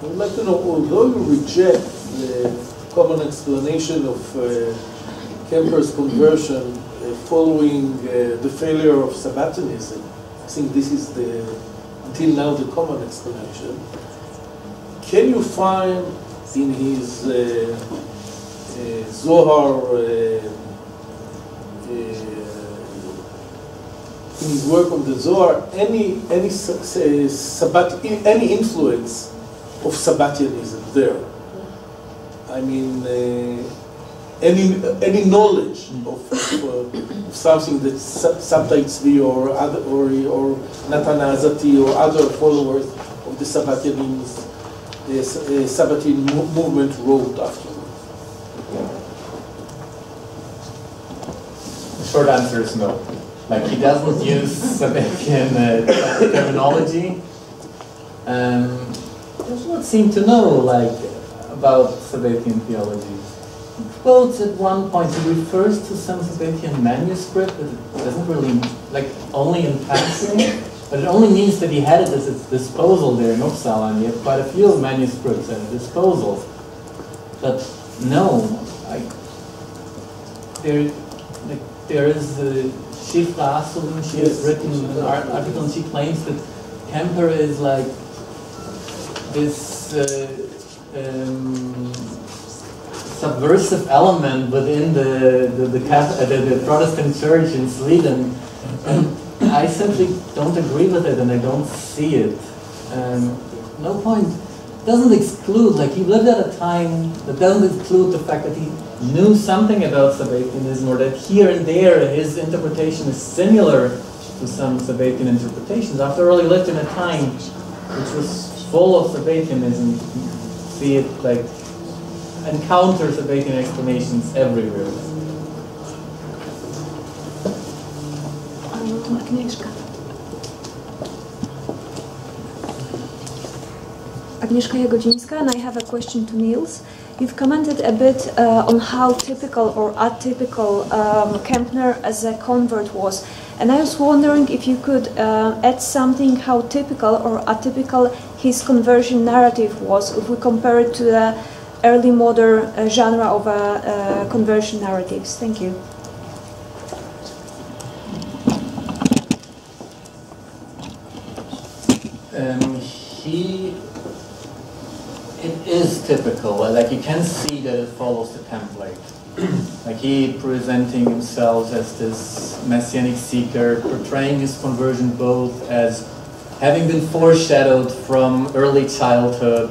Speaker 8: would like to know, although you reject the common explanation of Kemper's conversion following the failure of Sabbatianism, I think this is until now the common explanation, can you find in his Zohar, in his work on the Zohar, any influence of Sabbatianism there? I mean, any knowledge of something that Sabtai Tzvi or Natan Azati or other followers of the Sabbatean movement wrote afterwards?
Speaker 13: The short answer is no. Like, he doesn't use Sabbatean terminology. Does not seem to know, like, about Sabbatean theology. He quotes at one point, he refers to some Sabbatean manuscript, but it doesn't really, like, only in passing, but it only means that he had it at his disposal there in Uppsala, and he had quite a few manuscripts at his disposal. But no, there is Shifra Asulim, she has written an article, and she claims that Kemper is like this subversive element within the Protestant church in Sweden, I simply don't agree with it, and I don't see it. No point. Doesn't exclude, like he lived at a time that doesn't exclude the fact that he knew something about Sabbateanism, or that here and there his interpretation is similar to some Sabbatean interpretations. After all, he lived in a time which was full of Sabbateanism. You can see it, like, encounter Sabbatean explanations everywhere.
Speaker 17: Agnieszka Jagodzińska, and I have a question to Niels. You've commented a bit on how typical or atypical Kempner as a convert was, and I was wondering if you could add something how typical or atypical his conversion narrative was, if we compare it to the early modern genre of conversion narratives. Thank you.
Speaker 13: It is typical, like you can see that it follows the template. Like he presenting himself as this messianic seeker, portraying his conversion both as having been foreshadowed from early childhood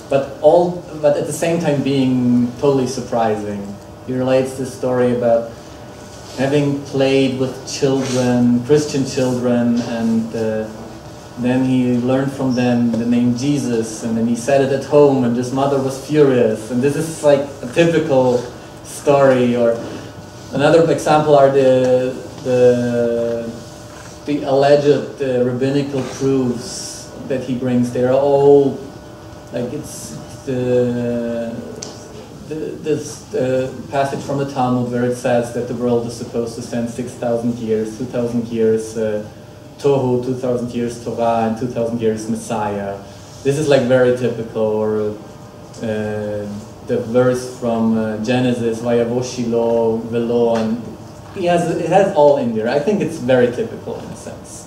Speaker 13: but at the same time being totally surprising. He relates this story about having played with children, Christian children, and then he learned from them the name Jesus, and then he said it at home, and his mother was furious. And this is like a typical story. Or another example are the alleged rabbinical proofs that he brings. They are all like it's this passage from the Talmud where it says that the world is supposed to stand 6,000 years, 2,000 years. Tohu, 2,000 years Torah, and 2,000 years Messiah. This is like very typical. Or the verse from Genesis, Vayavo Shilo, Velo, and it has all in there. I think it's very typical in a sense.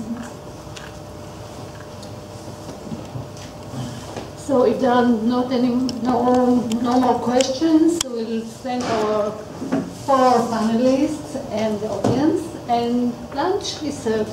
Speaker 7: So if there are not any no more questions, we'll thank our 4 panelists and the audience, and lunch is served.